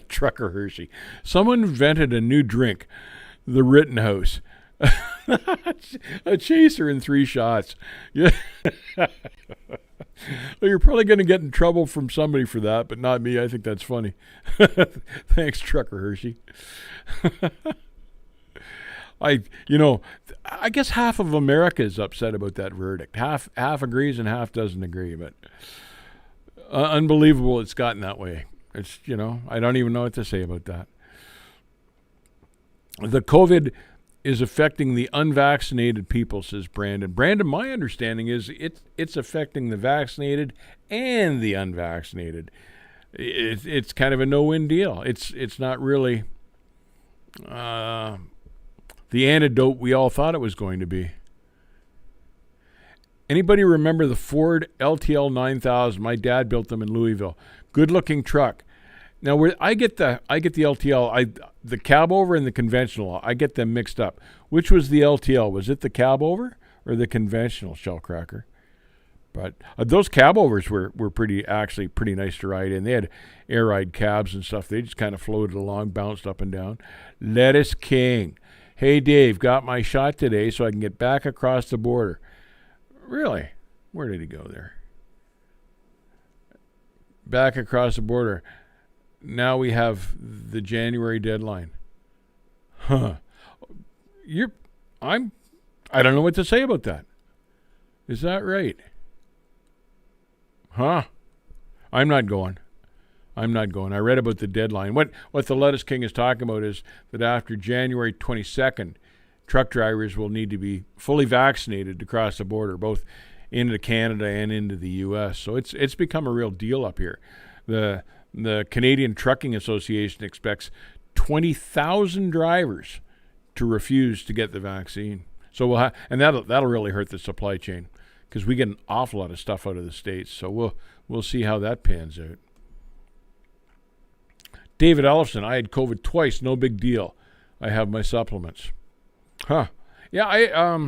Speaker 1: Trucker Hershey. Someone invented a new drink, the Rittenhouse. A chaser in 3 shots. Yeah. Well, you're probably going to get in trouble from somebody for that, but not me. I think that's funny. Thanks, Trucker Hershey. I guess half of America is upset about that verdict. Half agrees and half doesn't agree, but unbelievable it's gotten that way. It's, I don't even know what to say about that. The COVID is affecting the unvaccinated people, says Brandon. Brandon, my understanding is it's affecting the vaccinated and the unvaccinated. It's kind of a no-win deal. It's not really the antidote we all thought it was going to be. Anybody remember the Ford LTL 9000? My dad built them in Louisville. Good-looking truck. Now, where I get the LTL, the cab over and the conventional, I get them mixed up. Which was the LTL? Was it the cab over or the conventional shellcracker? But those cab overs were pretty nice to ride in. They had air ride cabs and stuff. They just kind of floated along, bounced up and down. Lettuce King. Hey, Dave, got my shot today so I can get back across the border. Really? Where did he go there? Back across the border. Now we have the January deadline. Huh. I don't know what to say about that. Is that right? Huh? I'm not going. I read about the deadline. What the Lettuce King is talking about is that after January 22nd, truck drivers will need to be fully vaccinated to cross the border, both into Canada and into the U.S. So it's become a real deal up here. The Canadian Trucking Association expects 20,000 drivers to refuse to get the vaccine. So and that'll really hurt the supply chain, because we get an awful lot of stuff out of the States. So we'll see how that pans out. David Ellison, I had COVID twice, no big deal. I have my supplements. Huh. Yeah,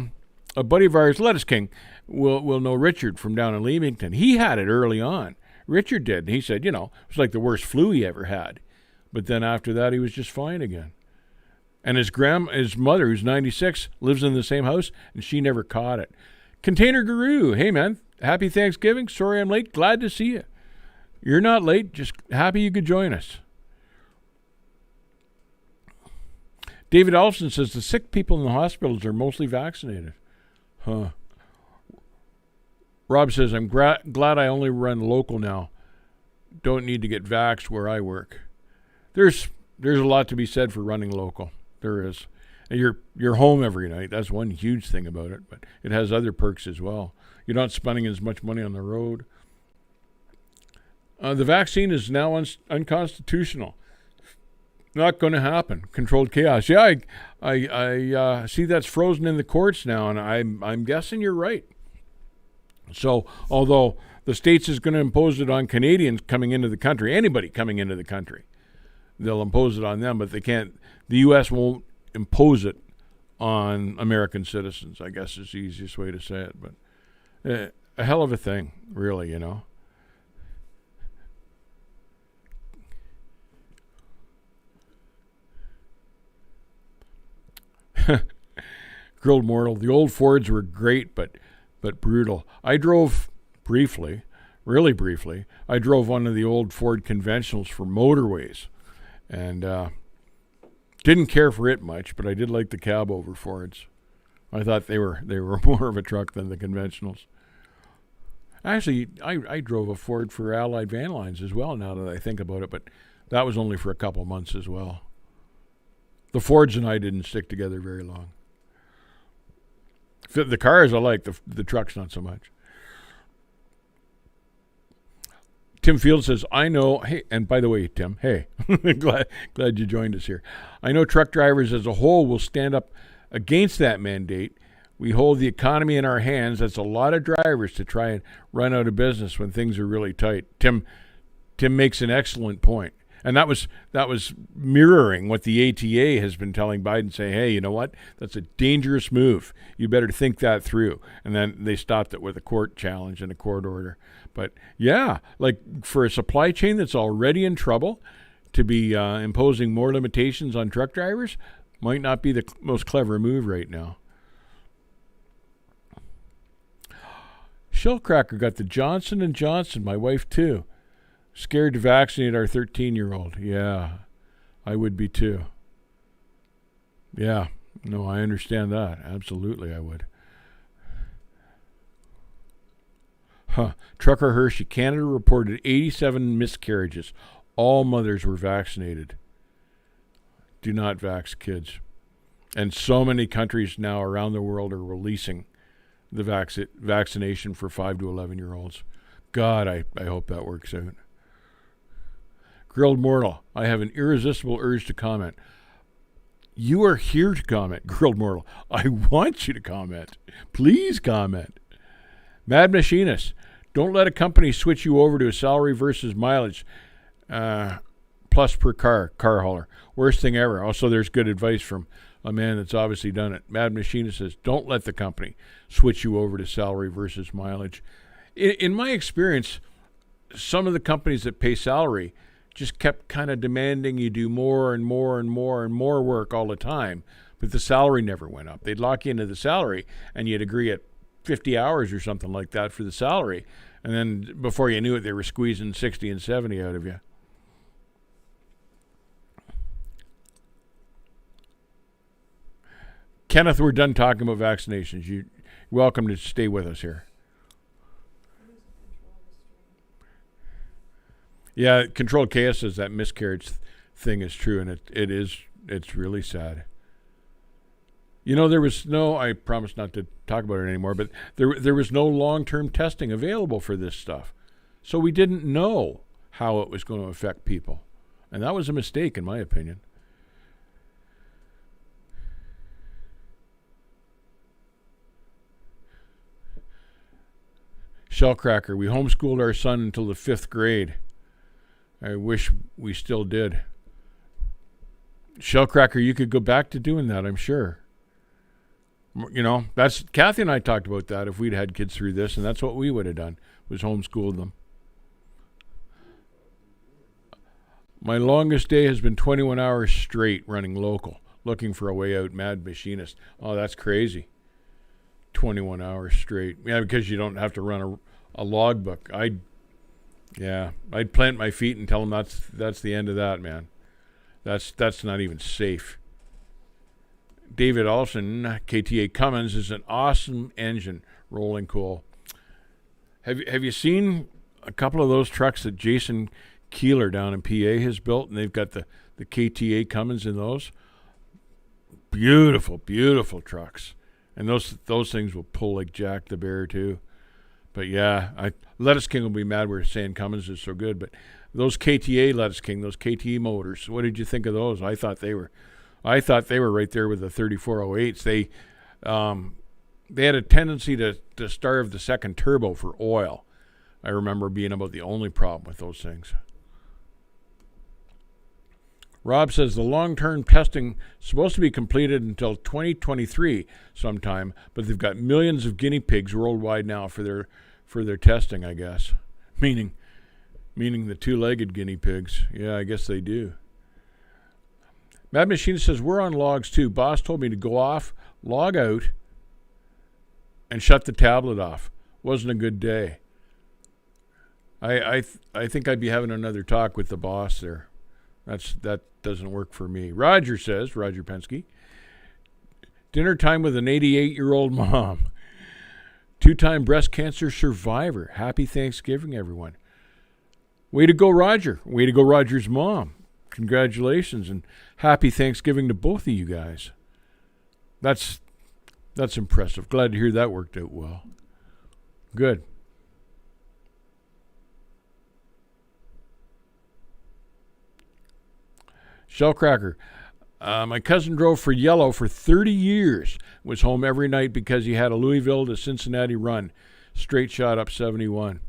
Speaker 1: a buddy of ours, Lettuce King, will know Richard from down in Leamington. He had it early on. Richard did. And he said, it was like the worst flu he ever had. But then after that, he was just fine again. And his mother, who's 96, lives in the same house, and she never caught it. Container Guru, hey man, happy Thanksgiving. Sorry I'm late. Glad to see you. You're not late, just happy you could join us. David Ellison says the sick people in the hospitals are mostly vaccinated. Huh. Rob says, I'm glad I only run local now. Don't need to get vaxxed where I work. There's a lot to be said for running local. There is. And you're home every night. That's one huge thing about it. But it has other perks as well. You're not spending as much money on the road. The vaccine is now unconstitutional. Not going to happen. Controlled chaos. Yeah, I see that's frozen in the courts now, and I'm guessing you're right. So, although the States is going to impose it on Canadians coming into the country, anybody coming into the country, they'll impose it on them, but they can't. The U.S. won't impose it on American citizens, I guess is the easiest way to say it. But a hell of a thing, really, Grilled Mortal. The old Fords were great, but brutal. I drove really briefly. I drove one of the old Ford conventionals for motorways, and didn't care for it much, but I did like the cab over Fords. I thought they were more of a truck than the conventionals. Actually, I drove a Ford for Allied Van Lines as well, now that I think about it, but that was only for a couple months as well. The Fords and I didn't stick together very long. The cars I like, the trucks not so much. Tim Field says, I know, hey, and by the way, Tim, hey, glad you joined us here. I know truck drivers as a whole will stand up against that mandate. We hold the economy in our hands. That's a lot of drivers to try and run out of business when things are really tight. Tim makes an excellent point. And that was mirroring what the ATA has been telling Biden, saying, hey, you know what? That's a dangerous move. You better think that through. And then they stopped it with a court challenge and a court order. But yeah, like for a supply chain that's already in trouble, to be imposing more limitations on truck drivers might not be the most clever move right now. Shellcracker got the Johnson & Johnson, my wife too. Scared to vaccinate our 13-year-old. Yeah, I would be too. Yeah, no, I understand that. Absolutely, I would. Trucker Hershey, Canada reported 87 miscarriages. All mothers were vaccinated. Do not vax kids. And so many countries now around the world are releasing the vaccination for 5 to 11-year-olds. God, I hope that works out. Grilled Mortal, I have an irresistible urge to comment. You are here to comment, Grilled Mortal. I want you to comment. Please comment. Mad Machinist, don't let a company switch you over to a salary versus mileage plus per car hauler. Worst thing ever. Also, there's good advice from a man that's obviously done it. Mad Machinist says, don't let the company switch you over to salary versus mileage. In my experience, some of the companies that pay salary just kept kind of demanding you do more and more and more and more work all the time, but the salary never went up. They'd lock you into the salary, and you'd agree at 50 hours or something like that for the salary, and then before you knew it, they were squeezing 60 and 70 out of you. Kenneth, we're done talking about vaccinations. You're welcome to stay with us here. Yeah, Control Chaos says that miscarriage thing is true, and it's really sad. You know, there was no, I promise not to talk about it anymore, but there was no long-term testing available for this stuff. So we didn't know how it was going to affect people. And that was a mistake, in my opinion. Shellcracker, we homeschooled our son until the 5th grade. I wish we still did. Shellcracker, you could go back to doing that, I'm sure. You know, that's Kathy and I talked about that if we'd had kids through this, and that's what we would have done, was homeschooled them. My longest day has been 21 hours straight running local, looking for a way out, mad machinist. Oh, that's crazy. 21 hours straight. Yeah, because you don't have to run a logbook. I'd plant my feet and tell them that's the end of that, man. That's not even safe. David Olson, KTA Cummins, is an awesome engine, rolling cool. Have you seen a couple of those trucks that Jason Keeler down in PA has built, and they've got the KTA Cummins in those? Beautiful, beautiful trucks. And those things will pull like Jack the Bear too. But yeah, Lettuce King will be mad we're saying Cummins is so good. But those KTA Lettuce King, those KTA motors, what did you think of those? I thought they were right there with the 3408s. They had a tendency to starve the second turbo for oil. I remember being about the only problem with those things. Rob says the long-term testing is supposed to be completed until 2023 sometime, but they've got millions of guinea pigs worldwide now for their testing, I guess. Meaning the two-legged guinea pigs. Yeah, I guess they do. Mad Machine says, we're on logs too. Boss told me to go off, log out, and shut the tablet off. Wasn't a good day. I think I'd be having another talk with the boss there. That doesn't work for me. Roger says, Roger Penske, dinner time with an 88-year-old mom. 2-time breast cancer survivor. Happy Thanksgiving, everyone. Way to go, Roger. Way to go, Roger's mom. Congratulations, and happy Thanksgiving to both of you guys. That's impressive. Glad to hear that worked out well. Good. Shellcracker. My cousin drove for Yellow for 30 years. Was home every night because he had a Louisville to Cincinnati run. Straight shot up 71.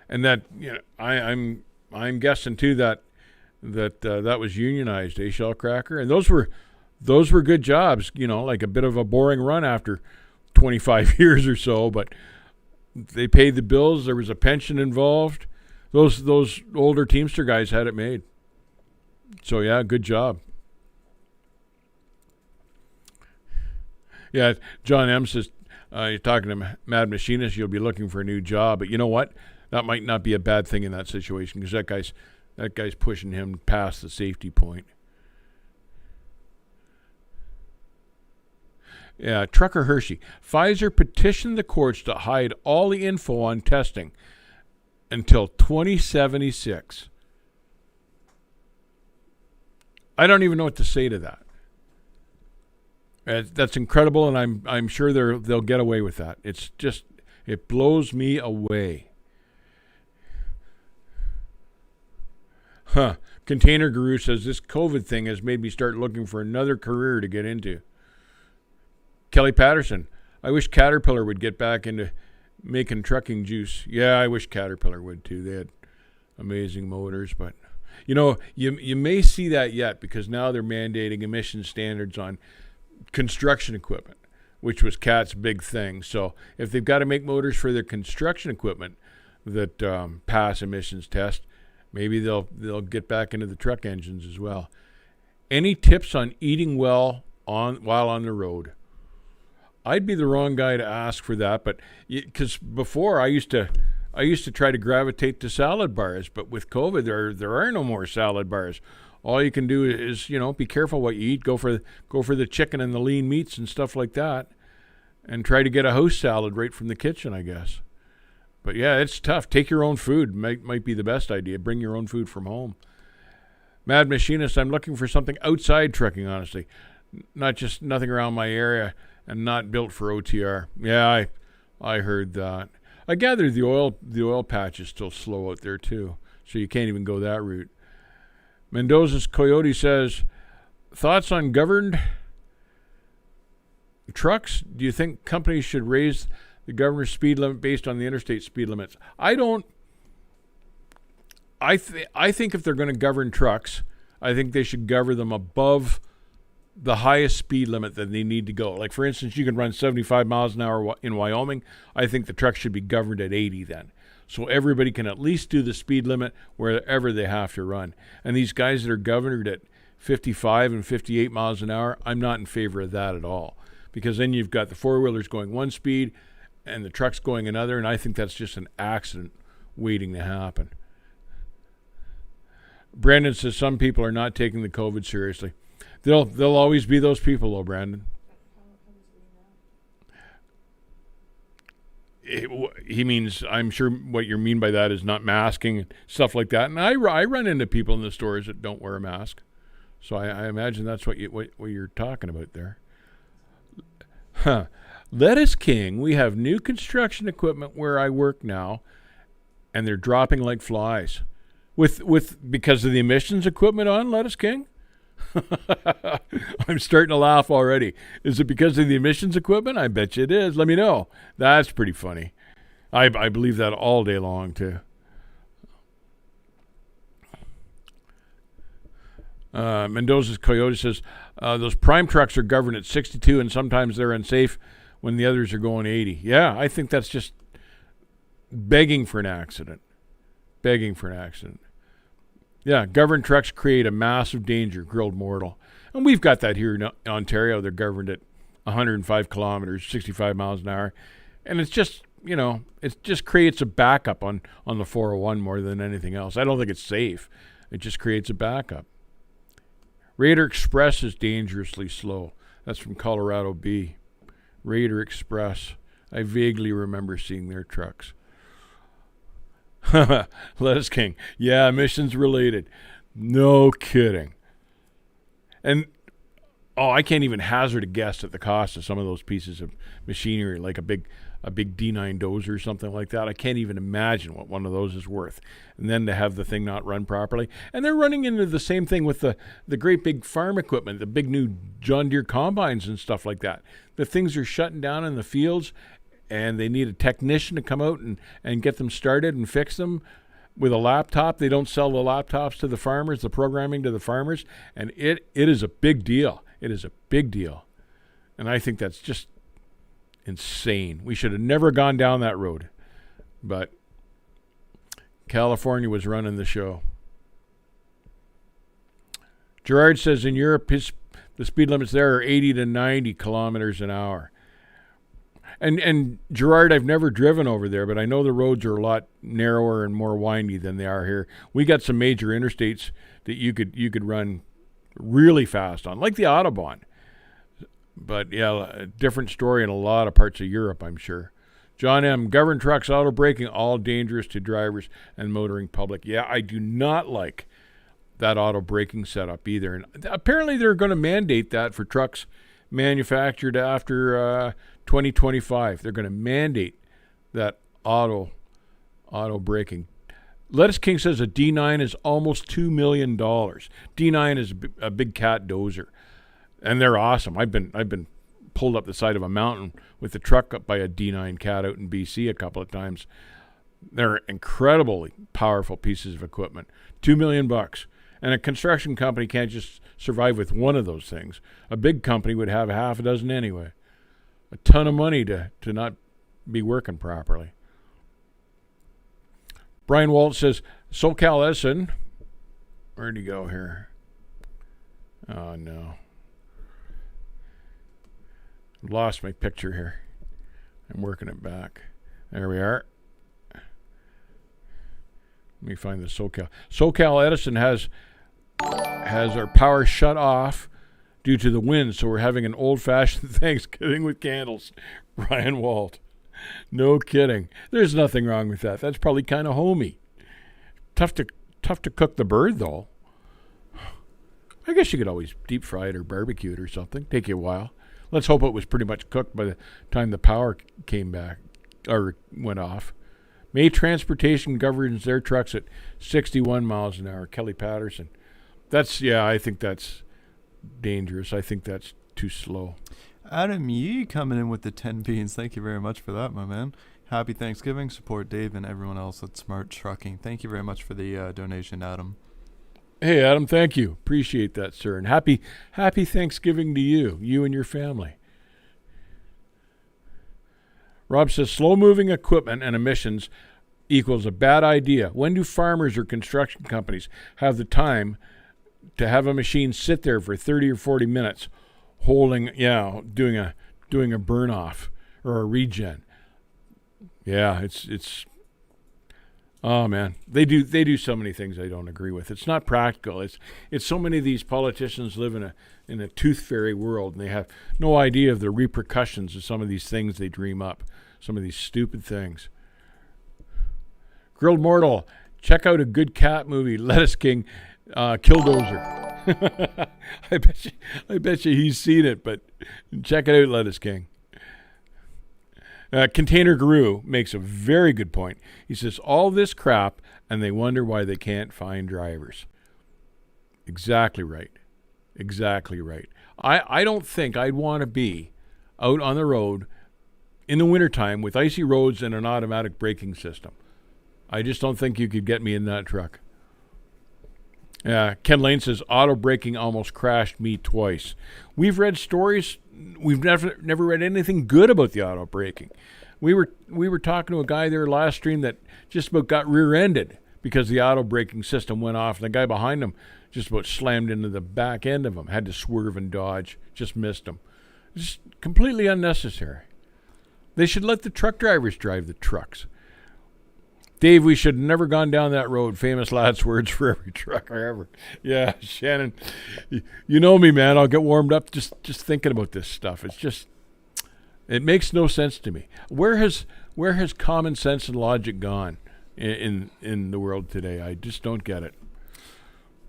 Speaker 1: And that, you know, I'm guessing too that was unionized, Shellcracker? And those were good jobs, you know, like a bit of a boring run after 25 years or so, but they paid the bills. There was a pension involved. Those older Teamster guys had it made. So, yeah, good job. Yeah, John M. says, you're talking to Mad Machinist, you'll be looking for a new job. But you know what? That might not be a bad thing in that situation because that guy's pushing him past the safety point. Yeah, Trucker Hershey. Pfizer petitioned the courts to hide all the info on testing until 2076. I don't even know what to say to that. That's incredible, and I'm sure they'll get away with that. It blows me away. Container Guru says this COVID thing has made me start looking for another career to get into. Kelly Patterson, I wish Caterpillar would get back into making trucking juice. Yeah, I wish Caterpillar would too. They had amazing motors, but you know, you may see that yet because now they're mandating emission standards on construction equipment, which was Cat's big thing. So if they've got to make motors for their construction equipment, that pass emissions test, maybe they'll get back into the truck engines as well. Any tips on eating well while on the road? I'd be the wrong guy to ask for that, but because before I used to try to gravitate to salad bars, but with COVID there are no more salad bars. All you can do is be careful what you eat. Go for the chicken and the lean meats and stuff like that, and try to get a house salad right from the kitchen, I guess. But yeah, it's tough. Take your own food. Might be the best idea. Bring your own food from home. Mad Machinist, I'm looking for something outside trucking, honestly. Nothing around my area and not built for OTR. Yeah, I heard that. I gather the oil patch is still slow out there too, so you can't even go that route. Mendoza's Coyote says, thoughts on governed trucks? Do you think companies should raise the governor's speed limit based on the interstate speed limits? I don't. I think if they're going to govern trucks, I think they should govern them above the highest speed limit that they need to go. Like, for instance, you can run 75 miles an hour in Wyoming. I think the trucks should be governed at 80 then. So everybody can at least do the speed limit wherever they have to run. And these guys that are governed at 55 and 58 miles an hour, I'm not in favor of that at all. Because then you've got the four-wheelers going one speed and the trucks going another, and I think that's just an accident waiting to happen. Brandon says some people are not taking the COVID seriously. There'll always be those people, though, Brandon. He means, I'm sure what you mean by that is not masking and stuff like that. And I run into people in the stores that don't wear a mask. So I imagine that's what you're talking about there. Huh. Lettuce King, we have new construction equipment where I work now, and they're dropping like flies. Because of the emissions equipment on, Lettuce King? I'm starting to laugh already. Is it because of the emissions equipment? I bet you it is. Let me know. That's pretty funny. I believe that all day long, too. Mendoza's Coyote says, those prime trucks are governed at 62, and sometimes they're unsafe when the others are going 80. Yeah, I think that's just begging for an accident. Yeah, governed trucks create a massive danger, grilled mortal. And we've got that here in Ontario. They're governed at 105 kilometers, 65 miles an hour. And it's just, it just creates a backup on the 401 more than anything else. I don't think it's safe. It just creates a backup. Raider Express is dangerously slow. That's from Colorado B. Raider Express. I vaguely remember seeing their trucks. Lettuce King. Yeah, emissions related. No kidding. And, I can't even hazard a guess at the cost of some of those pieces of machinery, like a big D9 dozer or something like that. I can't even imagine what one of those is worth. And then to have the thing not run properly. And they're running into the same thing with the great big farm equipment, the big new John Deere combines and stuff like that. The things are shutting down in the fields, and they need a technician to come out and get them started and fix them with a laptop. They don't sell the laptops to the farmers, the programming to the farmers, and it is a big deal. It is a big deal. And I think that's just insane. We should have never gone down that road. But California was running the show. Gerard says in Europe, the speed limits there are 80 to 90 kilometers an hour. And Gerard, I've never driven over there, but I know the roads are a lot narrower and more windy than they are here. We got some major interstates that you could run really fast on, like the Autobahn. But yeah, a different story in a lot of parts of Europe, I'm sure. John M., governed trucks, auto braking, all dangerous to drivers and motoring public. Yeah, I do not like that auto braking setup either. And apparently they're going to mandate that for trucks manufactured after 2025. They're going to mandate that auto braking. Lettuce King says a D9 is almost $2 million. D9 is a big cat dozer, and they're awesome. I've been pulled up the side of a mountain with the truck up by a D9 cat out in BC a couple of times. They're incredibly powerful pieces of equipment. $2 million. And a construction company can't just survive with one of those things. A big company would have half a dozen anyway. A ton of money to not be working properly. Brian Walt says, SoCal Edison. Where'd he go here? Oh, no. Lost my picture here. I'm working it back. There we are. Let me find the SoCal. SoCal Edison has our power shut off due to the wind, so we're having an old-fashioned Thanksgiving with candles. Brian Walt. No kidding. There's nothing wrong with that. That's probably kind of homey. Tough to cook the bird, though. I guess you could always deep fry it or barbecue it or something. Take you a while. Let's hope it was pretty much cooked by the time the power came back or went off. May Transportation governs their trucks at 61 miles an hour. Kelly Patterson. I think that's dangerous. I think that's too slow.
Speaker 2: Adam Yee coming in with the 10 beans. Thank you very much for that, my man. Happy Thanksgiving. Support Dave and everyone else at Smart Trucking. Thank you very much for the donation, Adam.
Speaker 1: Hey, Adam, thank you. Appreciate that, sir. And happy Thanksgiving to you and your family. Rob says, slow-moving equipment and emissions equals a bad idea. When do farmers or construction companies have the time to have a machine sit there for 30 or 40 minutes doing a burn-off or a regen? Yeah, it's oh man, they do so many things I don't agree with. It's not practical. It's so many of these politicians live in a tooth fairy world, and they have no idea of the repercussions of some of these things they dream up. Some of these stupid things. Grilled Mortal, check out a good cat movie, Lettuce King, Killdozer. I bet you he's seen it, but check it out, Lettuce King. Container Guru makes a very good point. He says, all this crap, and they wonder why they can't find drivers. Exactly right. Exactly right. I don't think I'd want to be out on the road in the wintertime with icy roads and an automatic braking system. I just don't think you could get me in that truck. Ken Lane says, auto braking almost crashed me twice. We've read stories. We've never read anything good about the auto braking. We were talking to a guy there last stream that just about got rear-ended because the auto braking system went off, and the guy behind him just about slammed into the back end of him, had to swerve and dodge, just missed him. Just completely unnecessary. They should let the truck drivers drive the trucks. Dave, we should have never gone down that road. Famous last words for every trucker ever. Yeah, Shannon, you know me, man. I'll get warmed up just thinking about this stuff. It makes no sense to me. Where has common sense and logic gone in the world today? I just don't get it.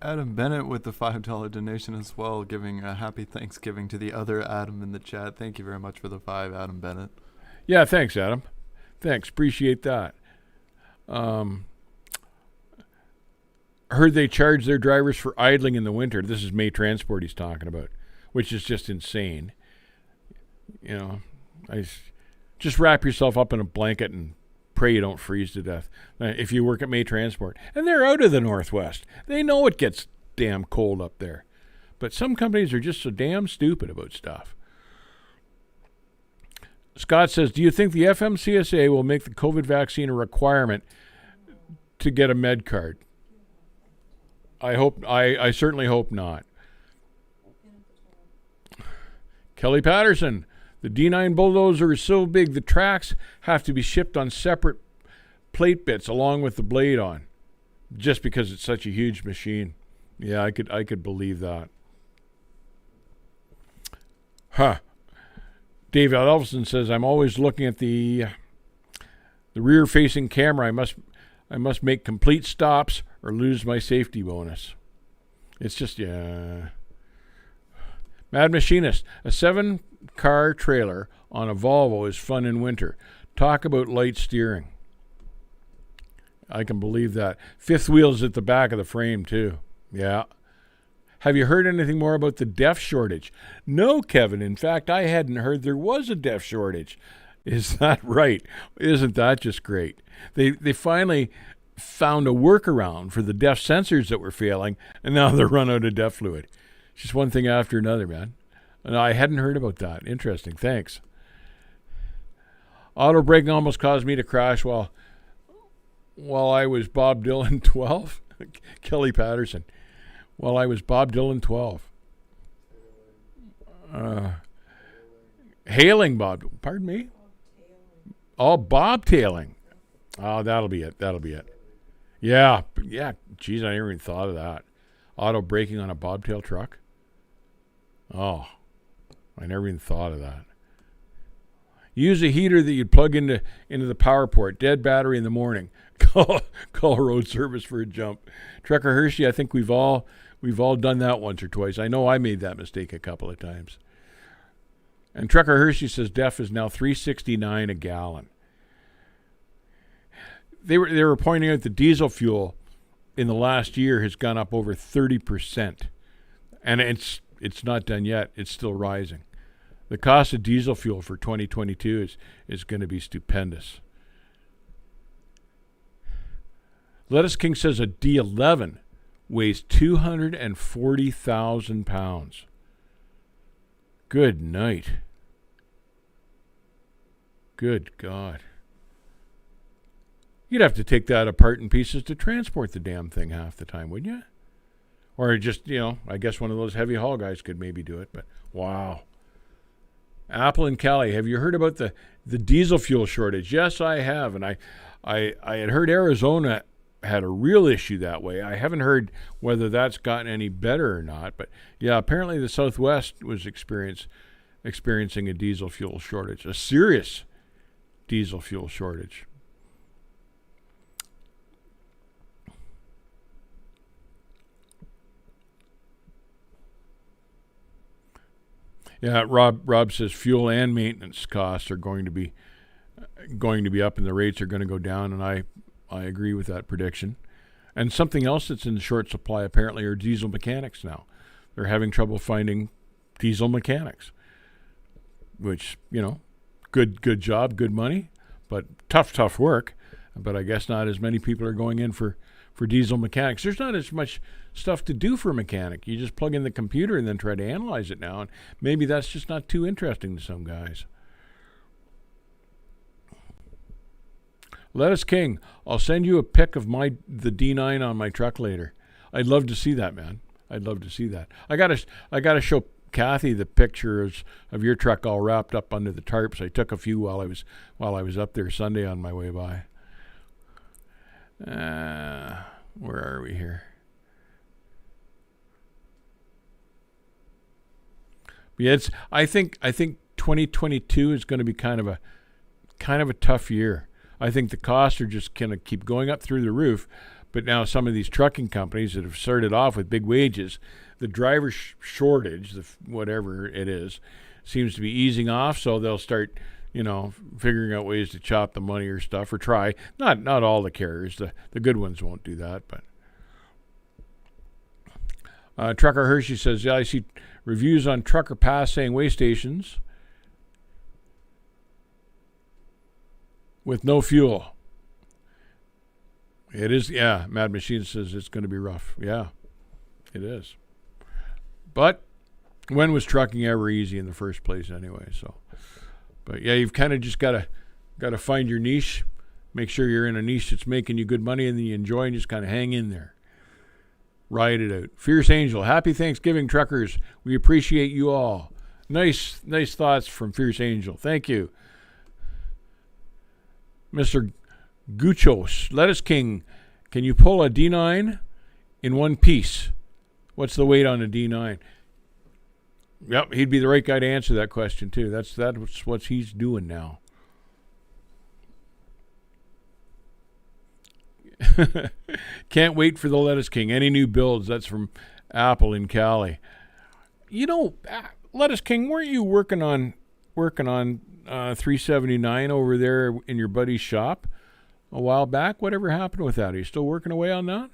Speaker 2: Adam Bennett with the $5 donation as well, giving a happy Thanksgiving to the other Adam in the chat. Thank you very much for the $5, Adam Bennett.
Speaker 1: Yeah, thanks, Adam. Thanks. Appreciate that. Heard they charge their drivers for idling in the winter. This is May Transport he's talking about, which is just insane. You know, just wrap yourself up in a blanket and pray you don't freeze to death if you work at May Transport. And they're out of the Northwest. They know it gets damn cold up there. But some companies are just so damn stupid about stuff. Scott says, do you think the FMCSA will make the COVID vaccine a requirement to get a med card? I certainly hope not. Kelly Patterson, the D9 bulldozer is so big the tracks have to be shipped on separate plate bits along with the blade on, just because it's such a huge machine. Yeah, I could believe that. Huh. Dave Elvson says, I'm always looking at the rear-facing camera. I must make complete stops or lose my safety bonus. It's just, yeah. Mad Machinist, a 7-car trailer on a Volvo is fun in winter. Talk about light steering. I can believe that. Fifth wheel's at the back of the frame, too. Yeah. Have you heard anything more about the DEF shortage? No, Kevin. In fact, I hadn't heard there was a DEF shortage. Is that right? Isn't that just great? They finally found a workaround for the DEF sensors that were failing, and now they're run out of DEF fluid. Just one thing after another, man. And I hadn't heard about that. Interesting. Thanks. Auto braking almost caused me to crash while while I was Bob Dylan 12. Kelly Patterson. While I was Bob Dylan 12. Hailing Bob. Pardon me? Oh, bobtailing. Oh, that'll be it. Yeah. Geez, I never even thought of that. Auto braking on a bobtail truck. Oh, I never even thought of that. Use a heater that you'd plug into the power port. Dead battery in the morning. Call road service for a jump. Trucker Hershey, I think we've all done that once or twice. I know I made that mistake a couple of times. And Trucker Hershey says DEF is now $3.69 a gallon. They were pointing out the diesel fuel in the last year has gone up over 30%. And it's not done yet. It's still rising. The cost of diesel fuel for 2022 is going to be stupendous. Lettuce King says a D11 weighs 240,000 pounds. Good night. Good God. You'd have to take that apart in pieces to transport the damn thing half the time, wouldn't you? Or just, I guess one of those heavy haul guys could maybe do it, but wow. Apple and Cali, have you heard about the diesel fuel shortage? Yes, I have, and I had heard Arizona had a real issue that way. I haven't heard whether that's gotten any better or not, but yeah, apparently the Southwest was experiencing a diesel fuel shortage, a serious diesel fuel shortage. Yeah, Rob says fuel and maintenance costs are going to be up, and the rates are going to go down, and I agree with that prediction. And something else that's in short supply apparently are diesel mechanics now. They're having trouble finding diesel mechanics, which, good job, good money, but tough work. But I guess not as many people are going in for diesel mechanics. There's not as much stuff to do for a mechanic. You just plug in the computer and then try to analyze it now, and maybe that's just not too interesting to some guys. Lettuce King, I'll send you a pic of the D9 on my truck later. I'd love to see that, man. I'd love to see that. I gotta show Kathy the pictures of your truck all wrapped up under the tarps. I took a few while I was up there Sunday on my way by. Where are we here? Yeah, I think 2022 is going to be kind of a tough year. I think the costs are just going to keep going up through the roof. But now some of these trucking companies that have started off with big wages, the driver shortage, whatever it is, seems to be easing off. So they'll start, figuring out ways to chop the money or stuff, or try. Not all the carriers. The good ones won't do that. But Trucker Hershey says, yeah, I see reviews on Trucker Pass saying way stations with no fuel. It is, yeah. Mad Machine says it's going to be rough. Yeah, it is. But when was trucking ever easy in the first place anyway? So, but yeah, you've kind of just got to find your niche. Make sure you're in a niche that's making you good money and that you enjoy, and just kind of hang in there. Ride it out. Fierce Angel, happy Thanksgiving, truckers. We appreciate you all. Nice thoughts from Fierce Angel. Thank you. Mr. Guchos, Lettuce King, can you pull a D9 in one piece? What's the weight on a D9? Yep, he'd be the right guy to answer that question too. That's what he's doing now. Can't wait for the Lettuce King. Any new builds? That's from Apple in Cali. Lettuce King, weren't you working on 379 over there in your buddy's shop a while back? Whatever happened with that? Are you still working away on that?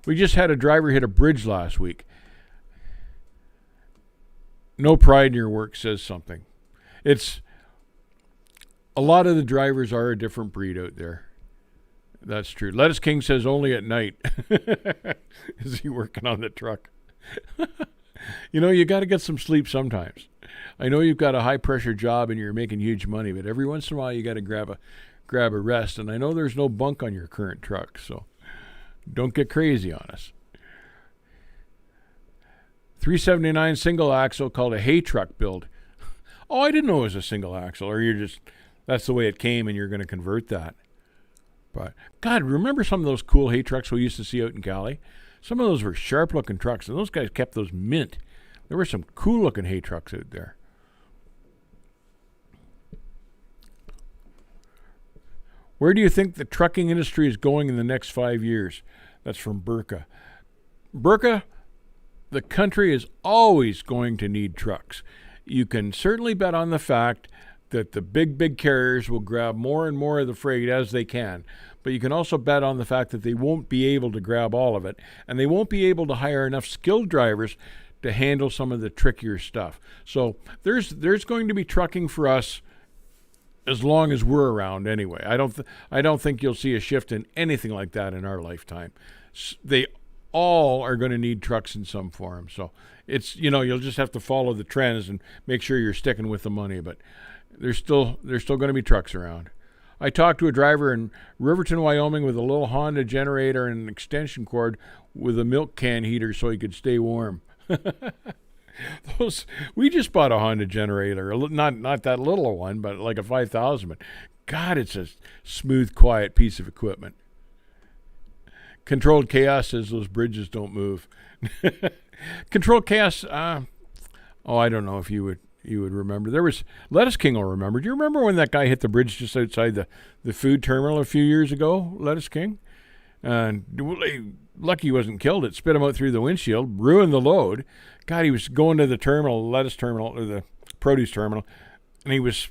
Speaker 1: We just had a driver hit a bridge last week. No pride in your work says something. It's a lot of the drivers are a different breed out there. That's true. Lettuce King says only at night. Is he working on the truck? You got to get some sleep sometimes. I know you've got a high pressure job and you're making huge money, but every once in a while you got to grab grab a rest. And I know there's no bunk on your current truck, so don't get crazy on us. 379 single axle called a hay truck build. Oh, I didn't know it was a single axle, or that's the way it came and you're going to convert that. But God, remember some of those cool hay trucks we used to see out in Cali? Some of those were sharp looking trucks, and those guys kept those mint. There were some cool looking hay trucks out there. Where do you think the trucking industry is going in the next 5 years? That's from Burka. Burka, the country is always going to need trucks. You can certainly bet on the fact that the big carriers will grab more and more of the freight as they can. But you can also bet on the fact that they won't be able to grab all of it, and they won't be able to hire enough skilled drivers to handle some of the trickier stuff. So there's going to be trucking for us as long as we're around anyway. I don't think you'll see a shift in anything like that in our lifetime. They all are going to need trucks in some form. So it's, you'll just have to follow the trends and make sure you're sticking with the money, but there's still going to be trucks around. I talked to a driver in Riverton, Wyoming with a little Honda generator and an extension cord with a milk can heater so he could stay warm. We just bought a Honda generator, not that little one, but like a 5,000. But God, it's a smooth, quiet piece of equipment. Controlled Chaos says those bridges don't move. Controlled Chaos. I don't know if you would remember. There was Lettuce King will remember. Do you remember when that guy hit the bridge just outside the food terminal a few years ago? Lettuce King. And lucky he wasn't killed. It spit him out through the windshield, ruined the load. God, he was going to the terminal, lettuce terminal, or the produce terminal, and he was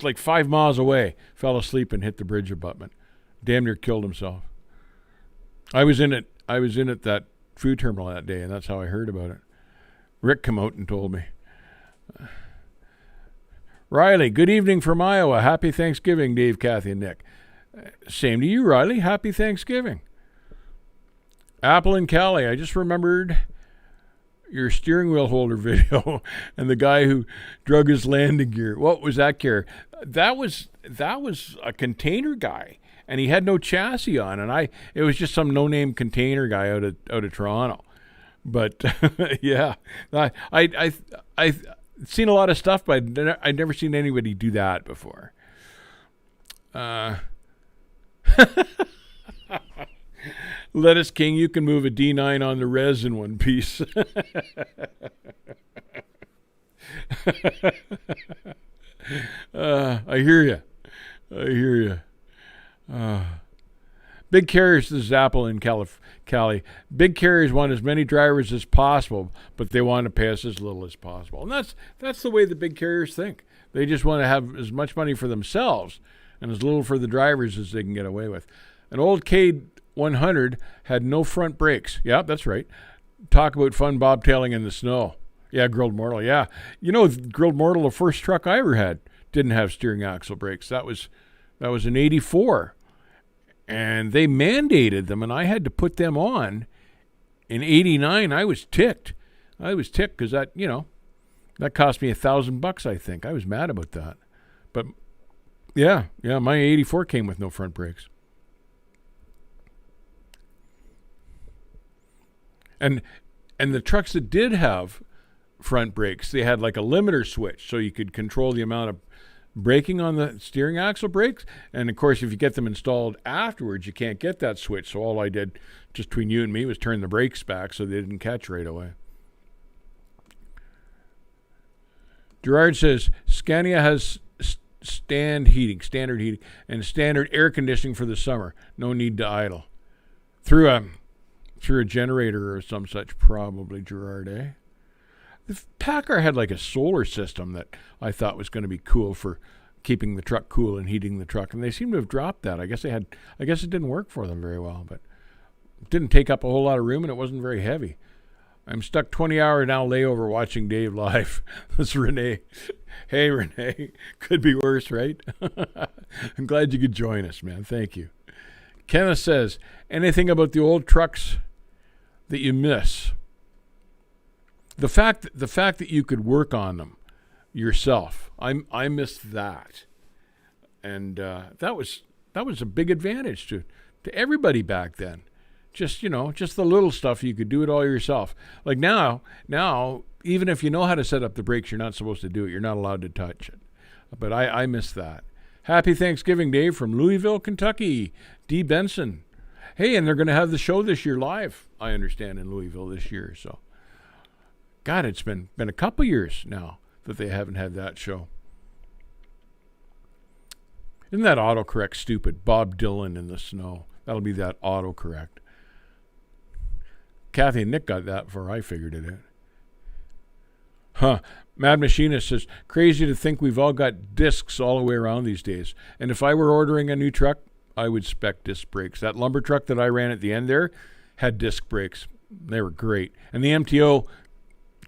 Speaker 1: like 5 miles away. Fell asleep and hit the bridge abutment. Damn near killed himself. I was in it that food terminal that day, and that's how I heard about it. Rick came out and told me. Riley, good evening from Iowa. Happy Thanksgiving, Dave, Kathy, and Nick. Same to you, Riley. Happy Thanksgiving. Apple and Cali, I just remembered your steering wheel holder video and the guy who drug his landing gear. What was that gear? That was a container guy, and he had no chassis on, and it was just some no-name container guy out of Toronto. But yeah, I've seen a lot of stuff, but I'd never seen anybody do that before. Lettuce King, you can move a D9 on the res in one piece. I hear you. Big carriers, this is Apple in Cali. Big carriers want as many drivers as possible, but they want to pay us as little as possible. And that's the way the big carriers think. They just want to have as much money for themselves and as little for the drivers as they can get away with. An old K100 had no front brakes. Yeah, that's right. Talk about fun bobtailing in the snow. Yeah, Grilled Mortal. Yeah. Grilled Mortal, the first truck I ever had, didn't have steering axle brakes. That was an 84. And they mandated them, and I had to put them on. In 89, I was ticked. Because that cost me $1,000, I think. I was mad about that. But yeah, my 84 came with no front brakes. And the trucks that did have front brakes, they had like a limiter switch, so you could control the amount of braking on the steering axle brakes. And of course, if you get them installed afterwards, you can't get that switch. So all I did, just between you and me, was turn the brakes back so they didn't catch right away. Gerard says Scania has standard heating, and standard air conditioning for the summer. No need to idle. Through a generator or some such, probably, Gerard, eh? The Packard had like a solar system that I thought was going to be cool for keeping the truck cool and heating the truck, and they seem to have dropped that. I guess it didn't work for them very well, but it didn't take up a whole lot of room, and it wasn't very heavy. I'm stuck 20-hour now layover watching Dave live. That's Renee. Hey, Renee. Could be worse, right? I'm glad you could join us, man. Thank you. Kenneth says, anything about the old trucks that you miss? The fact that you could work on them yourself, I miss that, and that was a big advantage to everybody back then. Just the little stuff, you could do it all yourself. Like now, even if you know how to set up the brakes, you're not supposed to do it. You're not allowed to touch it. But I miss that. Happy Thanksgiving, Dave, from Louisville, Kentucky. D. Benson. Hey, and they're going to have the show this year live, I understand, in Louisville this year. So, God, it's been a couple years now that they haven't had that show. Isn't that autocorrect stupid? Bob Dylan in the snow. That'll be that autocorrect. Kathy and Nick got that before I figured it out. Huh. Mad Machinist says, crazy to think we've all got discs all the way around these days. And if I were ordering a new truck, I would spec disc brakes. That lumber truck that I ran at the end there had disc brakes. They were great. And the MTO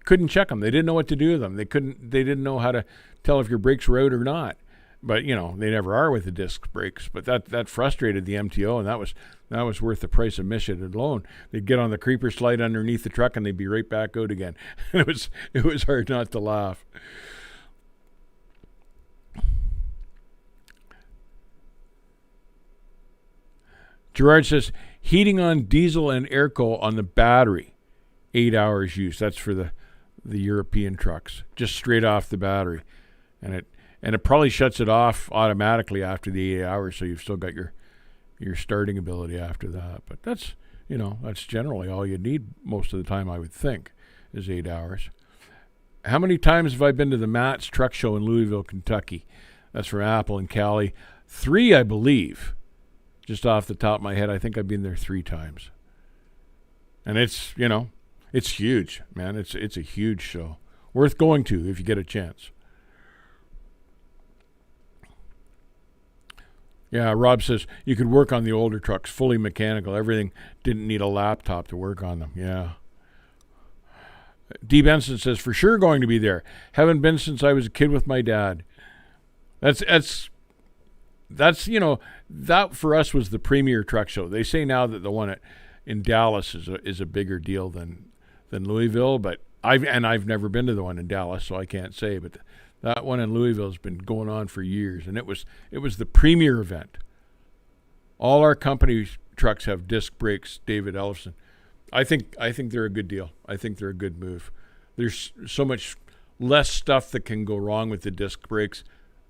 Speaker 1: couldn't check them. They didn't know what to do with them. They didn't know how to tell if your brakes were out or not. But, they never are with the disc brakes. But that frustrated the MTO, and that was worth the price of mission alone. They'd get on the creeper slide underneath the truck, and they'd be right back out again. it was hard not to laugh. Gerard says, heating on diesel and airco on the battery, 8 hours use. That's for the European trucks, just straight off the battery. And it probably shuts it off automatically after the 8 hours, so you've still got your starting ability after that. But that's generally all you need most of the time, I would think, is 8 hours. How many times have I been to the Matt's Truck Show in Louisville, Kentucky? That's from Apple and Cali. 3, I believe. Just off the top of my head, I think I've been there 3 times. And it's huge, man. It's a huge show. Worth going to if you get a chance. Yeah, Rob says you could work on the older trucks, fully mechanical. Everything didn't need a laptop to work on them. Yeah. D. Benson says, for sure going to be there. Haven't been since I was a kid with my dad. That's that for us was the premier truck show. They say now that the one in Dallas is a bigger deal than Louisville, but I've never been to the one in Dallas, so I can't say. But that one in Louisville has been going on for years, and it was the premier event. All our company trucks have disc brakes. David Ellison. I think they're a good deal. I think they're a good move. There's so much less stuff that can go wrong with the disc brakes,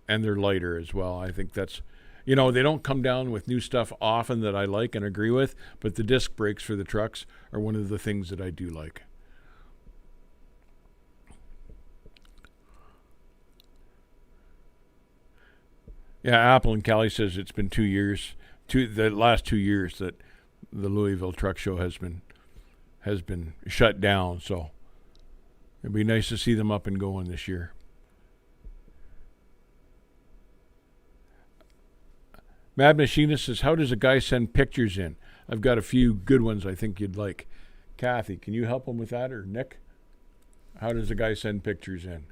Speaker 1: and they're lighter as well. I think that's, they don't come down with new stuff often that I like and agree with, but the disc brakes for the trucks are one of the things that I do like. Yeah, Apple and Cali says it's been 2 years, the last 2 years that the Louisville Truck Show has been shut down. So it'd be nice to see them up and going this year. Mad Machinist says, how does a guy send pictures in? I've got a few good ones I think you'd like. Kathy, can you help him with that, or Nick? How does a guy send pictures in?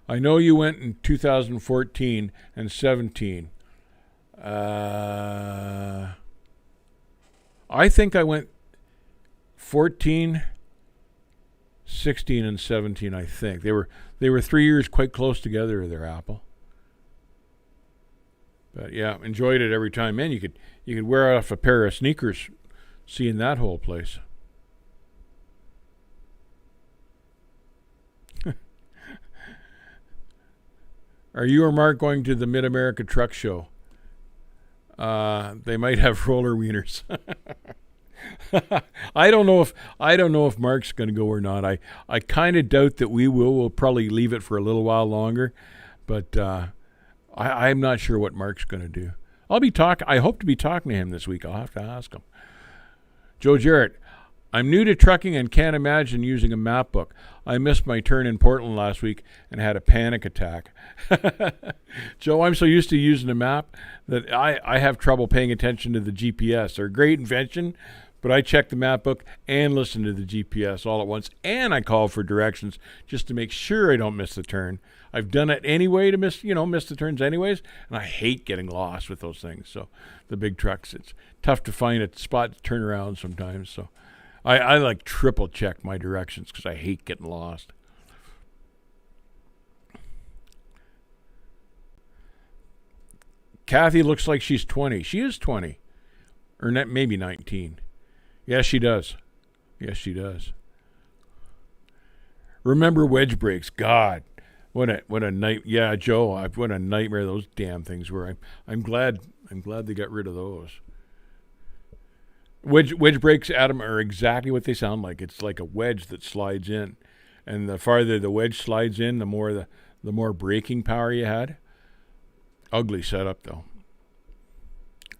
Speaker 1: I know you went in 2014 and 17. I think I went 14, 16, and 17, I think. They were 3 years quite close together there, Apple. But yeah, enjoyed it every time. Man, you could wear off a pair of sneakers seeing that whole place. Are you or Mark going to the Mid-America Truck Show? They might have roller wieners. I don't know if Mark's going to go or not. I kind of doubt that we will. We'll probably leave it for a little while longer, but I'm not sure what Mark's going to do. I hope to be talking to him this week. I'll have to ask him. Joe Jarrett, I'm new to trucking and can't imagine using a map book. I missed my turn in Portland last week and had a panic attack. Joe, I'm so used to using a map that I have trouble paying attention to the GPS. They're a great invention, but I check the map book and listen to the GPS all at once, and I call for directions just to make sure I don't miss the turn. I've done it anyway to miss the turns anyways, and I hate getting lost with those things. So the big trucks, it's tough to find a spot to turn around sometimes. So I like triple check my directions because I hate getting lost. Kathy looks like she's 20. She is 20. Or maybe 19. Yes, she does. Yes, she does. Remember wedge brakes. God, what a night. Yeah, Joe, what a nightmare those damn things were. I'm glad they got rid of those. Wedge brakes, Adam, are exactly what they sound like. It's like a wedge that slides in. And the farther the wedge slides in, the more braking power you had. Ugly setup, though.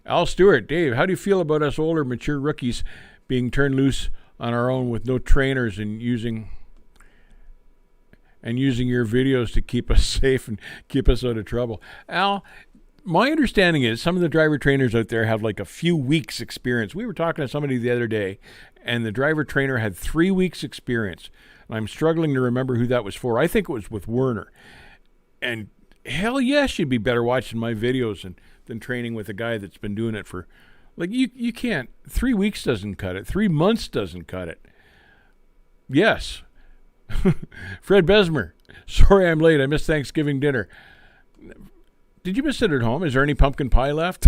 Speaker 1: Al Stewart, Dave, how do you feel about us older, mature rookies being turned loose on our own with no trainers and using your videos to keep us safe and keep us out of trouble? Al, my understanding is some of the driver trainers out there have like a few weeks experience. We were talking to somebody the other day, and the driver trainer had 3 weeks experience. And I'm struggling to remember who that was for. I think it was with Werner. And hell yes, you'd be better watching my videos than training with a guy that's been doing it for, like, you can't. 3 weeks doesn't cut it. 3 months doesn't cut it. Yes. Fred Besmer, sorry I'm late. I missed Thanksgiving dinner. Did you miss it at home? Is there any pumpkin pie left?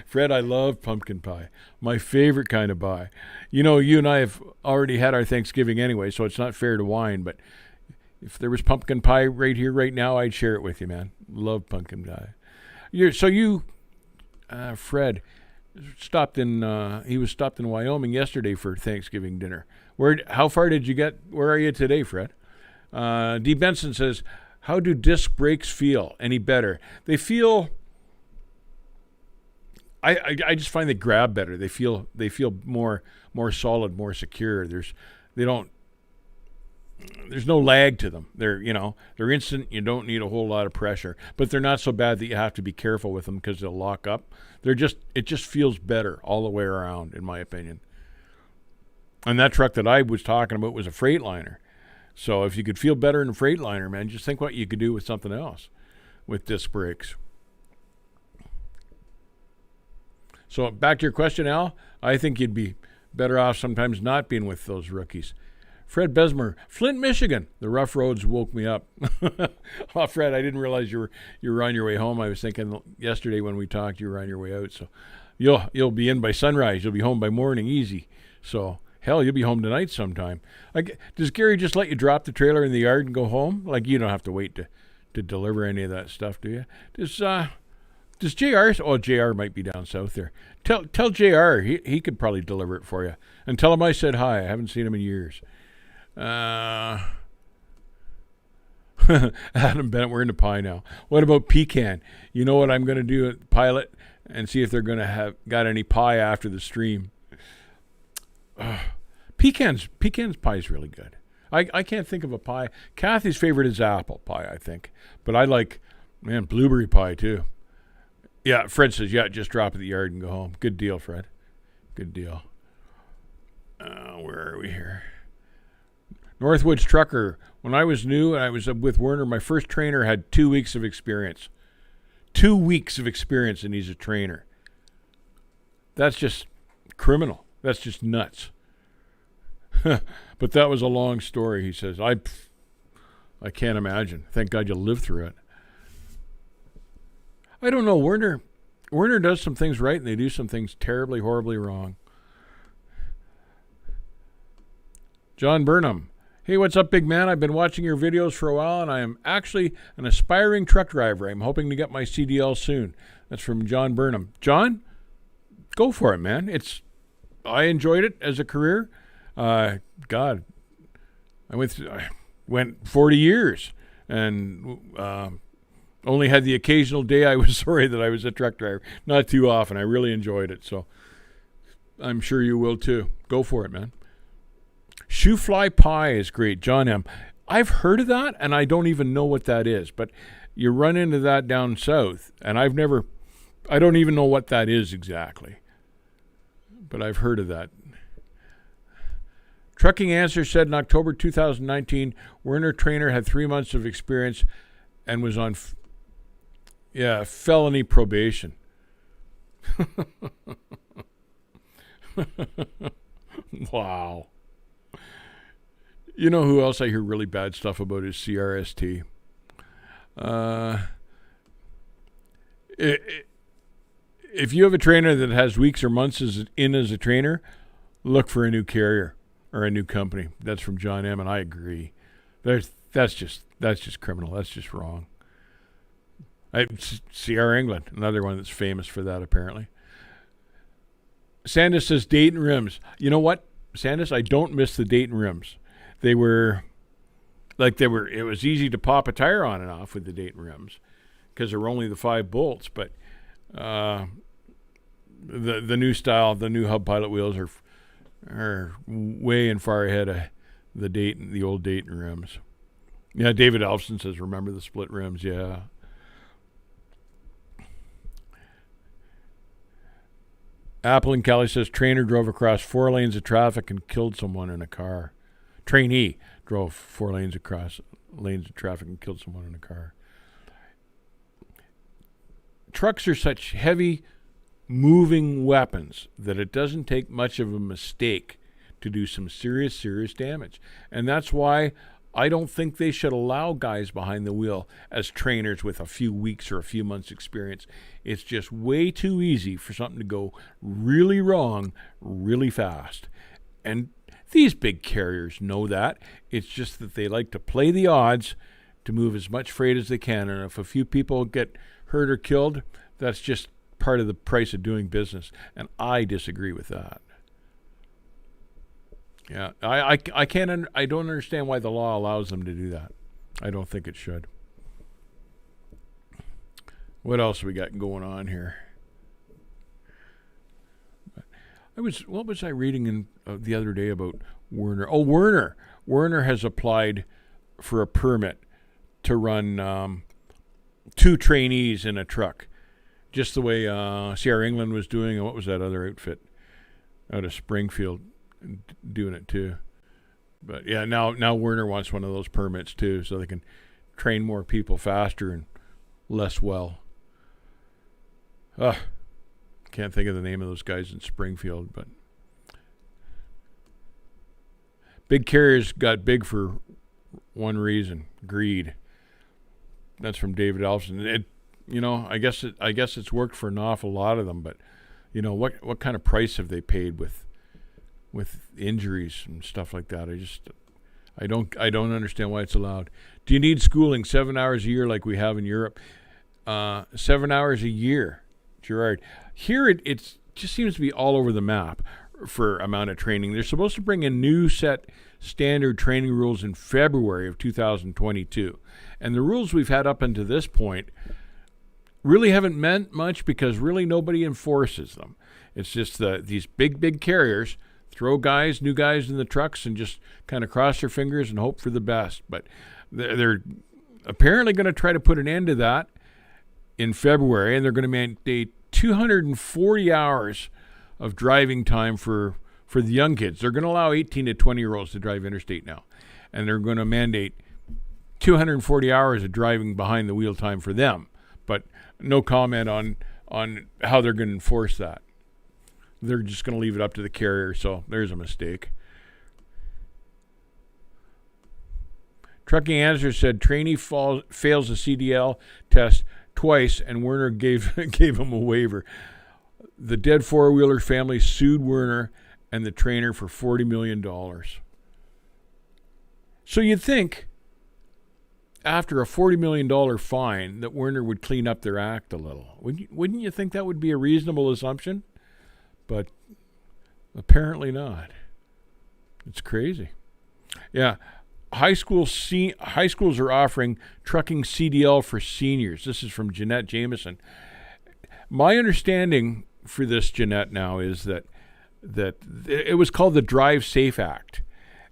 Speaker 1: Fred, I love pumpkin pie. My favorite kind of pie. You know, you and I have already had our Thanksgiving anyway, so it's not fair to whine, but if there was pumpkin pie right here, right now, I'd share it with you, man. Love pumpkin pie. Fred, stopped in. He was stopped in Wyoming yesterday for Thanksgiving dinner. How far did you get? Where are you today, Fred? D. Benson says, "How do disc brakes feel? Any better? They feel. I just find they grab better. They feel more solid, more secure. There's no lag to them. They're instant. You don't need a whole lot of pressure, but they're not so bad that you have to be careful with them because they'll lock up. It just feels better all the way around, in my opinion. And that truck that I was talking about was a Freightliner. So if you could feel better in a Freightliner, man, just think what you could do with something else with disc brakes. So back to your question, Al, I think you'd be better off sometimes not being with those rookies. Fred Besmer, Flint, Michigan. The rough roads woke me up. Oh, Fred, I didn't realize you were on your way home. I was thinking yesterday when we talked, you were on your way out. So you'll be in by sunrise. You'll be home by morning, easy. So hell, you'll be home tonight sometime. Does Gary just let you drop the trailer in the yard and go home? Like, you don't have to wait to deliver any of that stuff, do you? Does JR? Oh, JR might be down south there. Tell JR he could probably deliver it for you. And tell him I said hi. I haven't seen him in years. Adam Bennett, we're into pie now. What about pecan? You know what I'm going to do at Pilot and see if they're going to have got any pie after the stream. Pecan's pie is really good. I can't think of a pie. Kathy's favorite is apple pie, I think. But I like, blueberry pie too. Yeah, Fred says, just drop it at the yard and go home. Good deal, Fred. Good deal. Where are we here? Northwoods Trucker. When I was new and I was with Werner, my first trainer had 2 weeks of experience. 2 weeks of experience, and he's a trainer. That's just criminal. That's just nuts. But that was a long story, he says. I can't imagine. Thank God you lived through it. I don't know. Werner does some things right, and they do some things terribly, horribly wrong. John Burnham. Hey, what's up, big man? I've been watching your videos for a while, and I am actually an aspiring truck driver. I'm hoping to get my CDL soon. That's from John Burnham. John, go for it, man. I enjoyed it as a career. God, I went 40 years and only had the occasional day I was sorry that I was a truck driver. Not too often. I really enjoyed it, so I'm sure you will too. Go for it, man. Shoe fly pie is great. John M. I've heard of that, and I don't even know what that is, but you run into that down south, and I don't even know what that is exactly, but I've heard of that. Trucking Answer said in October 2019, Werner Trainer had 3 months of experience and was on felony probation. Wow. You know who else I hear really bad stuff about is CRST. If you have a trainer that has weeks or months as a trainer, look for a new carrier or a new company. That's from John M. And I agree. That's just criminal. That's just wrong. CR England, another one that's famous for that apparently. Sandus says Dayton rims. You know what, Sandus? I don't miss the Dayton rims. It was easy to pop a tire on and off with the Dayton rims because there were only the 5 bolts. But the new style, the new hub pilot wheels are way and far ahead of the old Dayton rims. Yeah, David Elfson says, remember the split rims? Yeah. Apple and Kelly says trainer drove across 4 lanes of traffic and killed someone in a car. Trainee drove 4 lanes across lanes of traffic and killed someone in a car. Trucks are such heavy moving weapons that it doesn't take much of a mistake to do some serious damage. And that's why I don't think they should allow guys behind the wheel as trainers with a few weeks or a few months experience. It's just way too easy for something to go really wrong really fast. And these big carriers know that. It's just that they like to play the odds to move as much freight as they can. And if a few people get hurt or killed, that's just part of the price of doing business. And I disagree with that. Yeah, I don't understand why the law allows them to do that. I don't think it should. What else we got going on here? What was I reading the other day about Werner? Oh, Werner. Werner has applied for a permit to run 2 trainees in a truck, just the way CR England was doing, and what was that other outfit out of Springfield doing it too. But yeah, now Werner wants one of those permits too, so they can train more people faster and less well. Can't think of the name of those guys in Springfield, but big carriers got big for one reason: greed. That's from David Elfson. I guess it's worked for an awful lot of them, but what kind of price have they paid with injuries and stuff like that? I don't understand why it's allowed. Do you need schooling 7 hours a year like we have in Europe? 7 hours a year, Gerard. Here it just seems to be all over the map for amount of training. They're supposed to bring in new set standard training rules in February of 2022. And the rules we've had up until this point really haven't meant much because really nobody enforces them. It's just these big carriers throw new guys in the trucks and just kind of cross their fingers and hope for the best. But they're apparently going to try to put an end to that in February, and they're going to mandate 240 hours of driving time for the young kids. They're going to allow 18 to 20-year-olds to drive interstate now, and they're going to mandate 240 hours of driving behind the wheel time for them. But no comment on how they're going to enforce that. They're just going to leave it up to the carrier, so there's a mistake. Trucking Answer said trainee fails the CDL test twice, and Werner gave him a waiver. The dead four-wheeler family sued Werner and the trainer for $40 million. So you'd think, after a $40 million fine, that Werner would clean up their act a little. Wouldn't you think that would be a reasonable assumption? But apparently not. It's crazy. Yeah, high schools are offering trucking CDL for seniors. This is from Jeanette Jameson. My understanding for this, Jeanette, now is that it was called the Drive Safe Act,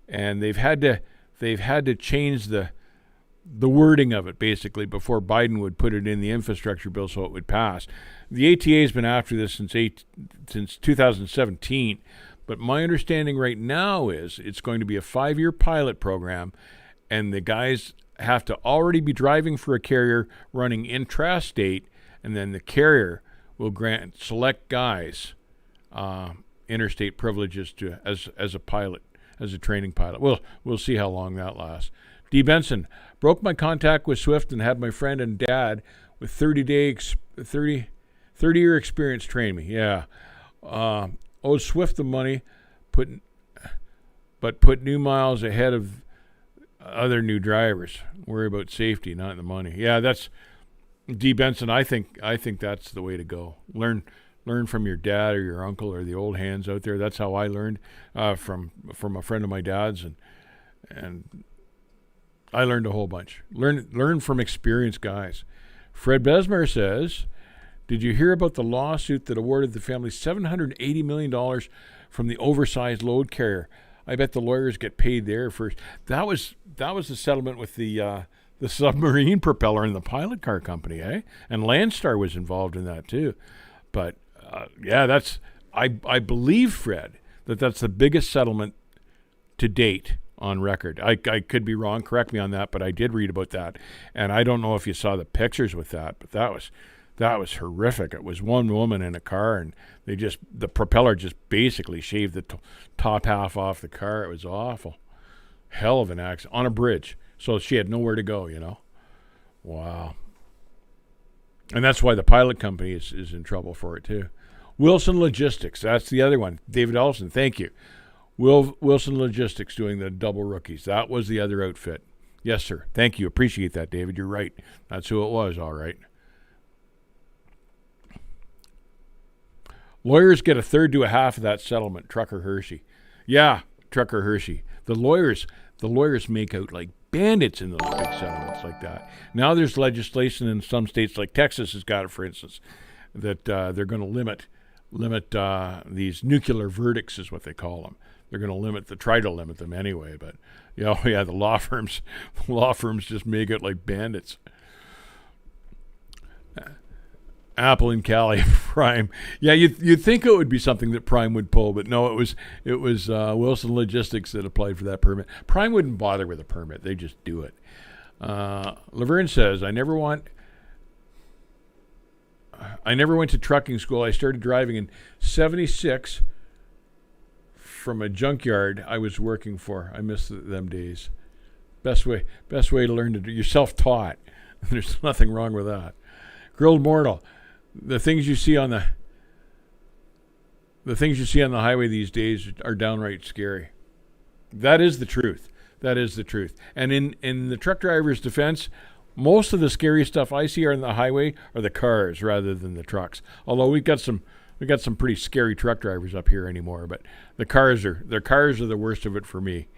Speaker 1: and they've had to change the wording of it basically before Biden would put it in the infrastructure bill so it would pass. The ATA has been after this since 2017, But my understanding right now is it's going to be a 5-year pilot program, and the guys have to already be driving for a carrier running intrastate, and then the carrier will grant select guys interstate privileges to as a pilot, as a training pilot. We'll see how long that lasts. D. Benson, broke my contact with Swift and had my friend and dad with 30-year experience train me. Yeah. Owed Swift the money, but put new miles ahead of other new drivers. Worry about safety, not the money. Yeah, that's D. Benson. I think that's the way to go. Learn from your dad or your uncle or the old hands out there. That's how I learned from a friend of my dad's, and I learned a whole bunch. Learn from experienced guys. Fred Besmer says, did you hear about the lawsuit that awarded the family $780 million from the oversized load carrier? I bet the lawyers get paid there first. That was the settlement with the submarine propeller and the pilot car company, eh? And Landstar was involved in that too. But that's I believe, Fred, that's the biggest settlement to date on record. I could be wrong. Correct me on that, but I did read about that, and I don't know if you saw the pictures with that, but that was horrific. It was one woman in a car, and the propeller just basically shaved the top half off the car. It was awful. Hell of an accident on a bridge, so she had nowhere to go. Wow. And that's why the pilot company is in trouble for it too. Wilson Logistics, that's the other one. David Ellison, thank you. Wilson Logistics doing the double rookies. That was the other outfit. Yes, sir. Thank you. Appreciate that, David. You're right. That's who it was, all right. Lawyers get a third to a half of that settlement, Trucker Hershey. Yeah, Trucker Hershey. The lawyers make out like bandits in those big settlements like that. Now there's legislation in some states, like Texas has got it, for instance, that they're going to limit these nuclear verdicts, is what they call them. They're going to try to limit them anyway. But the law firms just make it like bandits. Apple and Cali Prime. Yeah, you'd think it would be something that Prime would pull, but no, it was Wilson Logistics that applied for that permit. Prime wouldn't bother with a permit; they just do it. Laverne says, I never went to trucking school. I started driving in '76 from a junkyard I was working for. I miss them days. Best way to learn to do. You're self-taught. There's nothing wrong with that. Grilled Mortal. The things you see on the highway these days are downright scary. That is the truth. And in the truck driver's defense, most of the scary stuff I see on the highway are the cars rather than the trucks. Although we got some pretty scary truck drivers up here anymore, but the cars are the worst of it for me.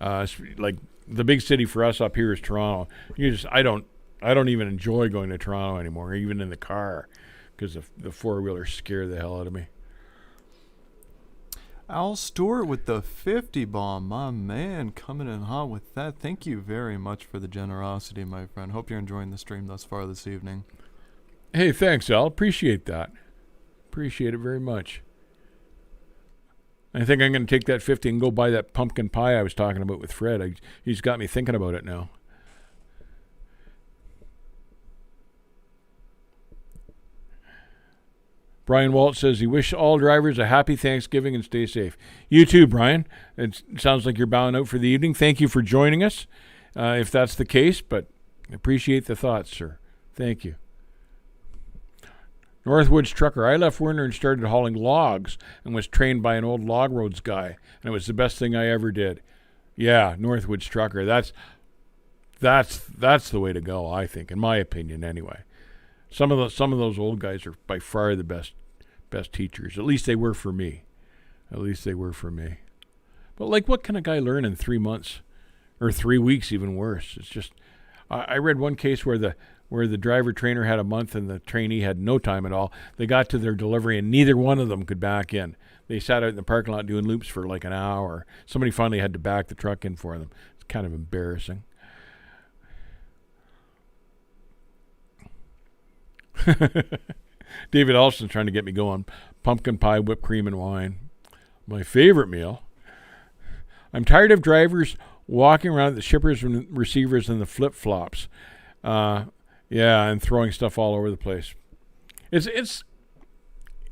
Speaker 1: Like the big city for us up here is Toronto. I don't even enjoy going to Toronto anymore, even in the car, because the four-wheelers scare the hell out of me.
Speaker 2: Al Stewart with the 50 bomb. My man, coming in hot with that. Thank you very much for the generosity, my friend. Hope you're enjoying the stream thus far this evening.
Speaker 1: Hey, thanks, Al. Appreciate that. Appreciate it very much. I think I'm going to take that 50 and go buy that pumpkin pie I was talking about with Fred. He's got me thinking about it now. Brian Walt says he wishes all drivers a happy Thanksgiving and stay safe. You too, Brian. It sounds like you're bowing out for the evening. Thank you for joining us, if that's the case, but appreciate the thoughts, sir. Thank you. Northwoods Trucker. I left Werner and started hauling logs and was trained by an old log roads guy, and it was the best thing I ever did. Yeah, Northwoods Trucker. That's the way to go, I think, in my opinion anyway. Some of those old guys are by far the best teachers. At least they were for me. But like, what can a guy learn in 3 months or 3 weeks? Even worse. It's just. I read one case where the driver trainer had a month and the trainee had no time at all. They got to their delivery and neither one of them could back in. They sat out in the parking lot doing loops for like an hour. Somebody finally had to back the truck in for them. It's kind of embarrassing. David Alston's trying to get me going. Pumpkin pie, whipped cream, and wine. My favorite meal. I'm tired of drivers walking around the shippers and receivers in the flip-flops. And throwing stuff all over the place. It's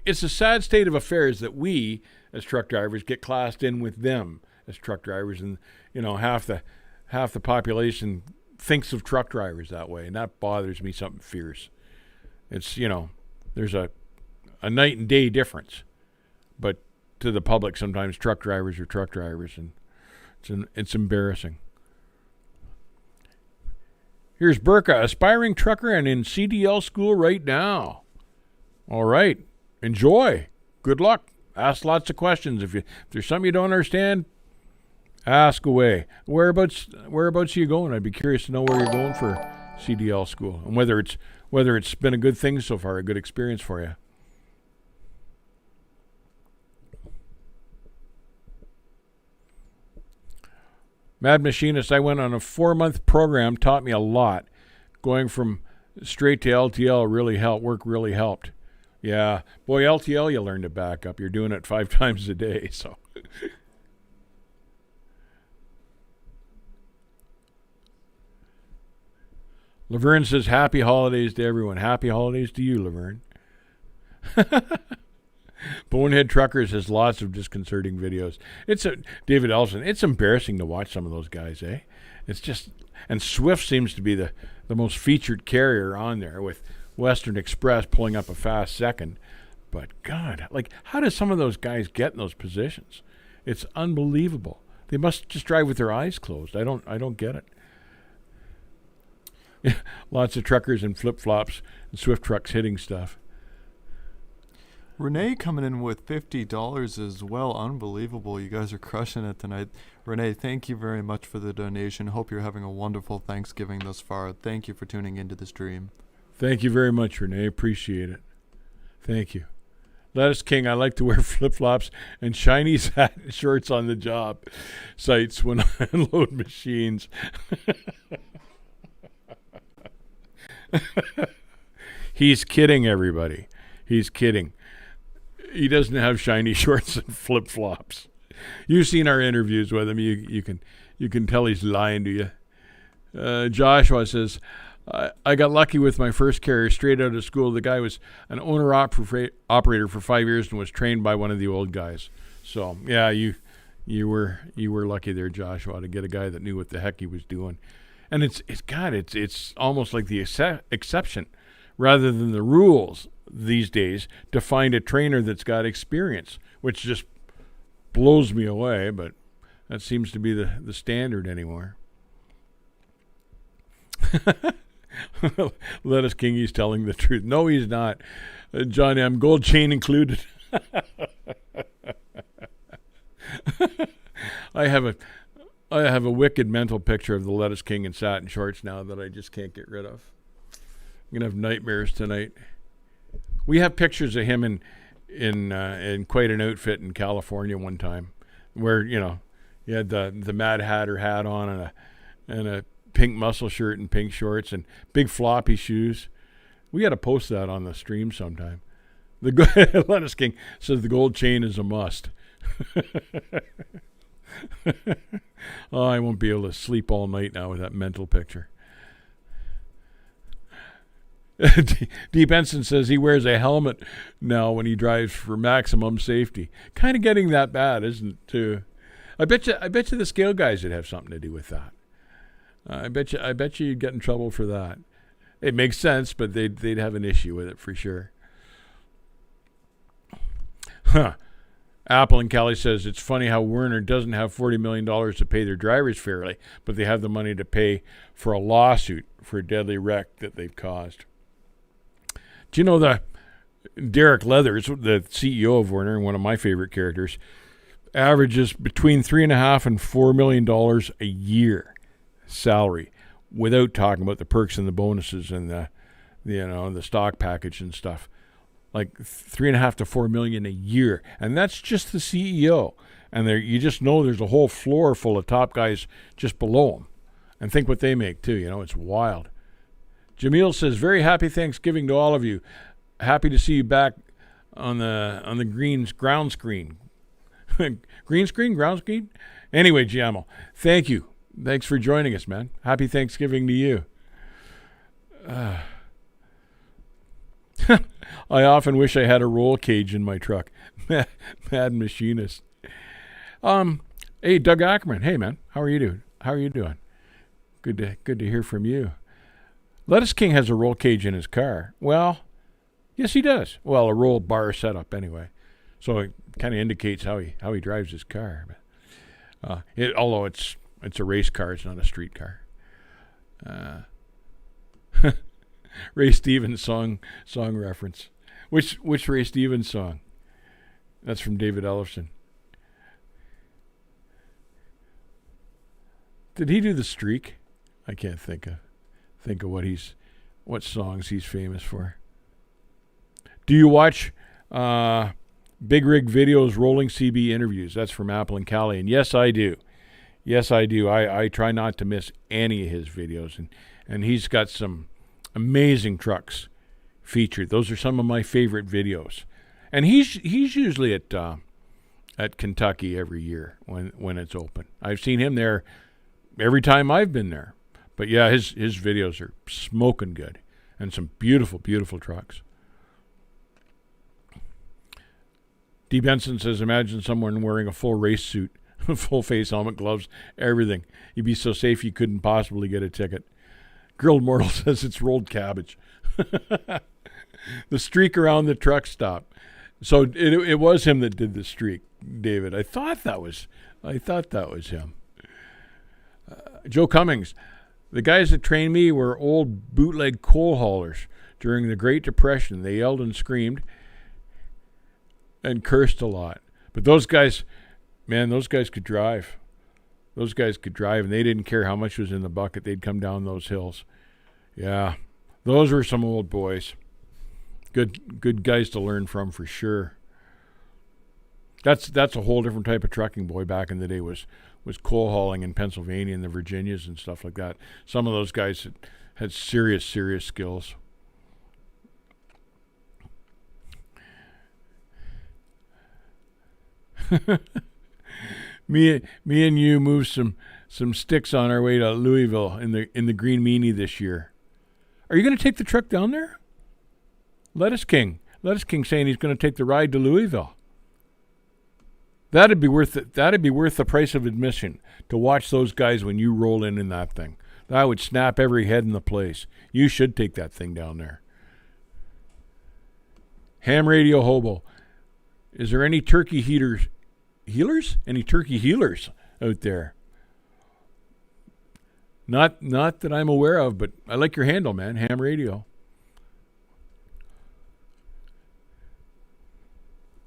Speaker 1: a sad state of affairs that we, as truck drivers, get classed in with them as truck drivers, and half the population thinks of truck drivers that way, and that bothers me something fierce. It's there's a night and day difference, but to the public, sometimes truck drivers are truck drivers, and it's embarrassing. Here's Burka, aspiring trucker and in CDL school right now. All right. Enjoy. Good luck. Ask lots of questions. If there's something you don't understand, ask away. Whereabouts are you going? I'd be curious to know where you're going for CDL school, and whether it's been a good thing so far, a good experience for you. Mad Machinist, I went on a 4-month program, taught me a lot. Going from straight to LTL really helped. Yeah, boy, LTL, you learn to back up. You're doing it 5 times a day, so. Laverne says, happy holidays to everyone. Happy holidays to you, Laverne. Bonehead Truckers has lots of disconcerting videos. David Ellison. It's embarrassing to watch some of those guys, eh? It's just, and Swift seems to be the most featured carrier on there, with Western Express pulling up a fast second. But God, how do some of those guys get in those positions? It's unbelievable. They must just drive with their eyes closed. I don't get it. Lots of truckers in flip-flops and Swift trucks hitting stuff.
Speaker 2: Renee coming in with $50 as well. Unbelievable. You guys are crushing it tonight. Renee, thank you very much for the donation. Hope you're having a wonderful Thanksgiving thus far. Thank you for tuning into the stream.
Speaker 1: Thank you very much, Renee. Appreciate it. Thank you. Lettuce King, I like to wear flip-flops and shiny satin shorts on the job sites when I unload machines. He's kidding, everybody. He's kidding. He doesn't have shiny shorts and flip-flops. You've seen our interviews with him. You can tell he's lying to you. Joshua says, I got lucky with my first carrier straight out of school. The guy was an owner-operator for 5 years and was trained by one of the old guys. So, yeah, you were lucky there, Joshua, to get a guy that knew what the heck he was doing. And it's almost like the exception rather than the rules these days to find a trainer that's got experience, which just blows me away, but that seems to be the standard anymore. Lettuce King, he's telling the truth. No, he's not. John M. Gold chain included. I have a wicked mental picture of the Lettuce King in satin shorts now that I just can't get rid of. I'm gonna have nightmares tonight. We have pictures of him in quite an outfit in California one time, where he had the Mad Hatter hat on and a pink muscle shirt and pink shorts and big floppy shoes. We got to post that on the stream sometime. The Lettuce King says the gold chain is a must. Oh, I won't be able to sleep all night now with that mental picture. Deep Ensign says he wears a helmet now when he drives for maximum safety. Kind of getting that bad, isn't it? Too. I bet you the scale guys would have something to do with that. I bet you you'd get in trouble for that. It makes sense, but they'd have an issue with it for sure. Huh. Apple and Kelly says it's funny how Werner doesn't have $40 million to pay their drivers fairly, but they have the money to pay for a lawsuit for a deadly wreck that they've caused. Do you know that Derek Leathers, the CEO of Werner and one of my favorite characters, averages between $3.5 and $4 million a year salary, without talking about the perks and the bonuses and the stock package and stuff. Like $3.5 to $4 million a year, and that's just the CEO. And you just know there's a whole floor full of top guys just below him, and think what they make too. It's wild. Jamil says, very happy Thanksgiving to all of you. Happy to see you back on the Greens ground screen. Green screen, ground screen. Anyway, Giamo, thank you. Thanks for joining us, man. Happy Thanksgiving to you. I often wish I had a roll cage in my truck. Mad machinist. Hey, Doug Ackerman. Hey, man. How are you doing? Good to hear from you. Lettuce King has a roll cage in his car. Well, yes, he does. Well, a roll bar setup anyway. So it kind of indicates how he drives his car. Although it's a race car, it's not a street car. Ray Stevens song reference. Which Ray Stevens song? That's from David Ellefson. Did he do The Streak? I can't think of what songs he's famous for. Do you watch Big Rig Videos Rolling CB interviews? That's from Apple and Cali. And yes, I do. I try not to miss any of his videos. And he's got some amazing trucks featured. Those are some of my favorite videos. And he's usually at Kentucky every year when it's open. I've seen him there every time I've been there. But yeah, his videos are smoking good. And some beautiful, beautiful trucks. D. Benson says, imagine someone wearing a full race suit, full face helmet, gloves, everything. You'd be so safe you couldn't possibly get a ticket. Grilled Mortal says it's rolled cabbage. The streak around the truck stop. So it was him that did the streak, David. I thought that was him. Joe Cummings. The guys that trained me were old bootleg coal haulers during the Great Depression. They yelled and screamed and cursed a lot. But those guys could drive. Those guys could drive, and they didn't care how much was in the bucket. They'd come down those hills. Yeah, those were some old boys. Good guys to learn from for sure. That's a whole different type of trucking, boy. Back in the day was coal hauling in Pennsylvania and the Virginias and stuff like that. Some of those guys had serious skills. me and you moved some sticks on our way to Louisville in the Green Meanie this year. Are you going to take the truck down there? Lettuce King saying he's going to take the ride to Louisville. That'd be worth it. That'd be worth the price of admission to watch those guys when you roll in that thing. That would snap every head in the place. You should take that thing down there. Ham Radio Hobo. Is there any turkey healers? Any turkey healers out there? Not that I'm aware of, but I like your handle, man. Ham Radio.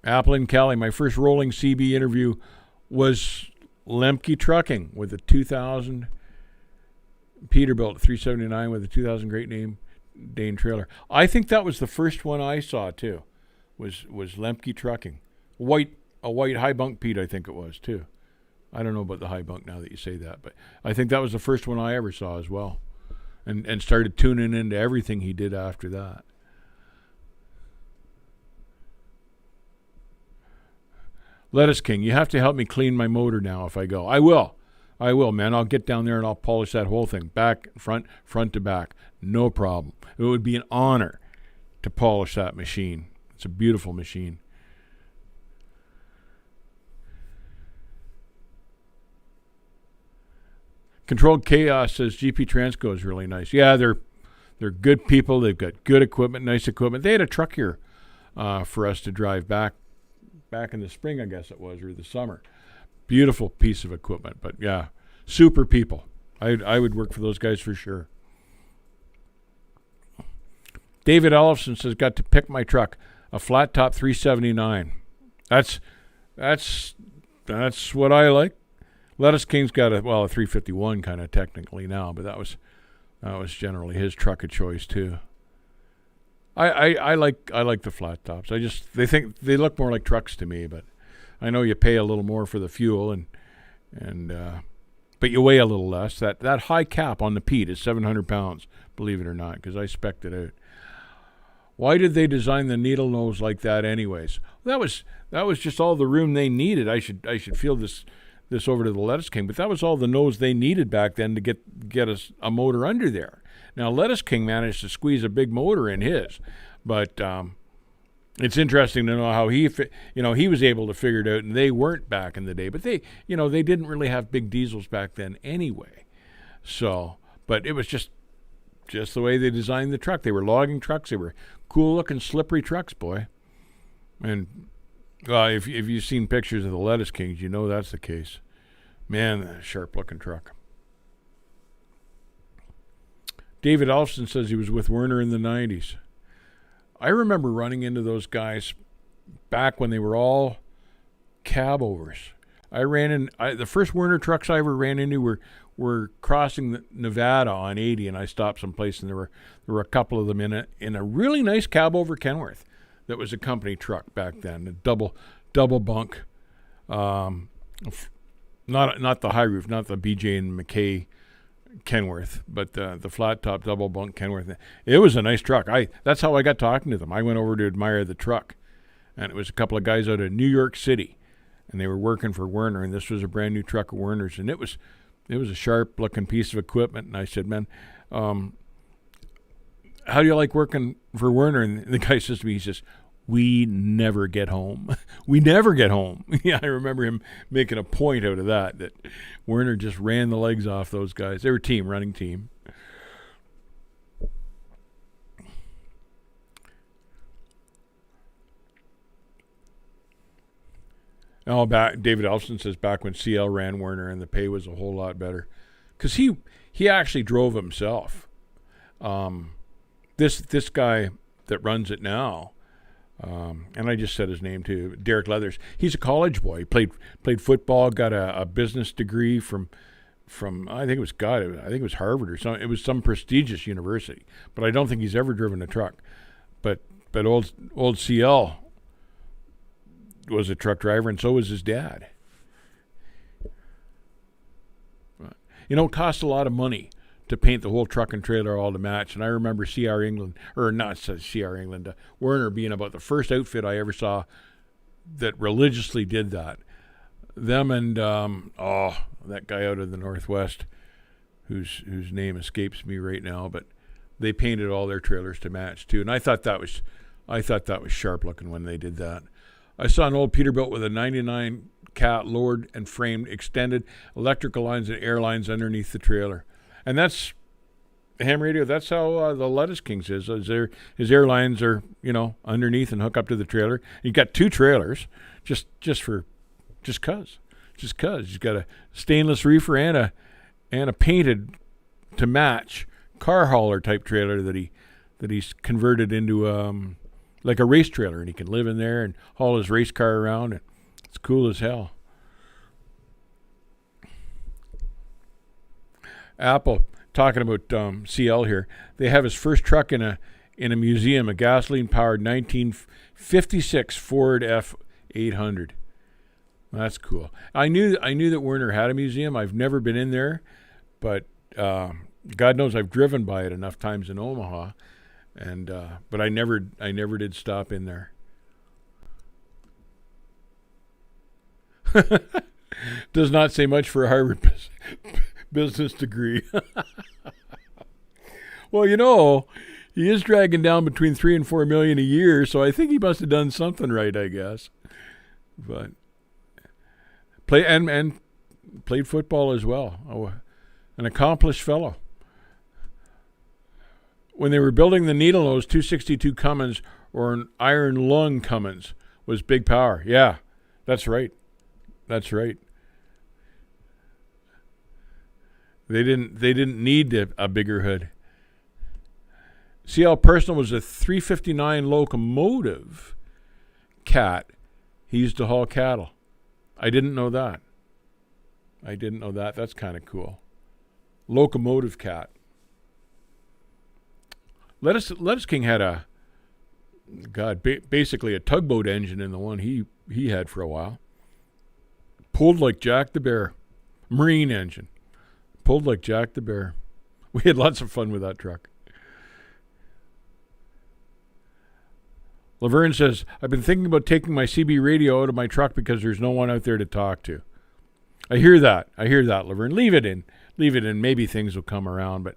Speaker 1: Apple and Cali. My first rolling CB interview was Lemke Trucking with a 2000 Peterbilt 379 with a 2000 Great Dane trailer. I think that was the first one I saw too. Was Lemke Trucking. A white high bunk Pete, I think it was too. I don't know about the high bunk now that you say that, but I think that was the first one I ever saw as well. And started tuning into everything he did after that. Lettuce King, you have to help me clean my motor now if I go. I will, man. I'll get down there and I'll polish that whole thing. Back, front to back. No problem. It would be an honor to polish that machine. It's a beautiful machine. Controlled Chaos says GP Transco is really nice. Yeah, they're good people. They've got good equipment, nice equipment. They had a truck here for us to drive back in the spring, I guess it was, or the summer. Beautiful piece of equipment. But yeah, super people. I would work for those guys for sure. David Ellefson says, got to pick my truck, a flat top 379. That's what I like. Lettuce King's got a 351 kind of technically now, but that was generally his truck of choice too. I like the flat tops. They look more like trucks to me, but I know you pay a little more for the fuel but you weigh a little less. That high cap on the Pete is 700 pounds, believe it or not, because I spec'd it out. Why did they design the needle nose like that, anyways? That was just all the room they needed. I should feel this over to the Lettuce King, but that was all the nose they needed back then to get a motor under there. Now Lettuce King managed to squeeze a big motor in his, but it's interesting to know how he was able to figure it out, and they weren't back in the day. But they didn't really have big diesels back then anyway. So, but it was just the way they designed the truck. They were logging trucks. They were cool-looking, slippery trucks, boy. And if you've seen pictures of the Lettuce Kings, you know that's the case. Man, a sharp-looking truck. David Alston says he was with Werner in the 90s. I remember running into those guys back when they were all cab-overs. The first Werner trucks I ever ran into were crossing Nevada on 80, and I stopped someplace, and there were a couple of them in a really nice cab-over Kenworth that was a company truck back then, a double bunk, not the high roof, not the BJ and McKay Kenworth, but the flat top double bunk Kenworth. It was a nice truck. That's how I got talking to them. I went over to admire the truck, and it was a couple of guys out of New York City, and they were working for Werner, and this was a brand new truck of Werner's, and it was a sharp looking piece of equipment. And I said, man, how do you like working for Werner? And the guy says to me, he says, we never get home. We never get home. Yeah, I remember him making a point out of that Werner just ran the legs off those guys. They were running team. David Elson says back when CL ran Werner and the pay was a whole lot better. Because he actually drove himself. This guy that runs it now, and I just said his name too, Derek Leathers. He's a college boy. He played football, got a business degree from I think it was Harvard or something. It was some prestigious university. But I don't think he's ever driven a truck. But old CL was a truck driver, and so was his dad. It cost a lot of money to paint the whole truck and trailer all to match. And I remember Werner being about the first outfit I ever saw that religiously did that. Them and that guy out of the Northwest, whose name escapes me right now, but they painted all their trailers to match too. And I thought that was sharp looking when they did that. I saw an old Peterbilt with a 99 cat lowered and framed, extended electrical lines and air lines underneath the trailer. And that's ham radio. That's how the Lettuce Kings is. His air lines are, underneath and hook up to the trailer. You got two trailers, just cause. He's got a stainless reefer and a painted to match car hauler type trailer that he's converted into like a race trailer, and he can live in there and haul his race car around, and it's cool as hell. Apple, talking about CL here, they have his first truck in a museum, a gasoline-powered 1956 Ford F800. That's cool. I knew that Werner had a museum. I've never been in there, but God knows I've driven by it enough times in Omaha. And but I never did stop in there. Does not say much for a Harvard business degree. Well, he is dragging down between $3 and $4 million a year, so I think he must have done something right, I guess. But played football as well. Oh, an accomplished fellow. When they were building the needle nose 262 Cummins or an iron lung Cummins was big power. Yeah, that's right. That's right. They didn't need a bigger hood. CL Personal was a 359 locomotive cat. He used to haul cattle. I didn't know that. That's kind of cool. Locomotive cat. Lettuce King had basically a tugboat engine in the one he had for a while. Pulled like Jack the Bear. Marine engine. Pulled like Jack the Bear. We had lots of fun with that truck. Laverne says, I've been thinking about taking my CB radio out of my truck because there's no one out there to talk to. I hear that, Laverne. Leave it in. Maybe things will come around. But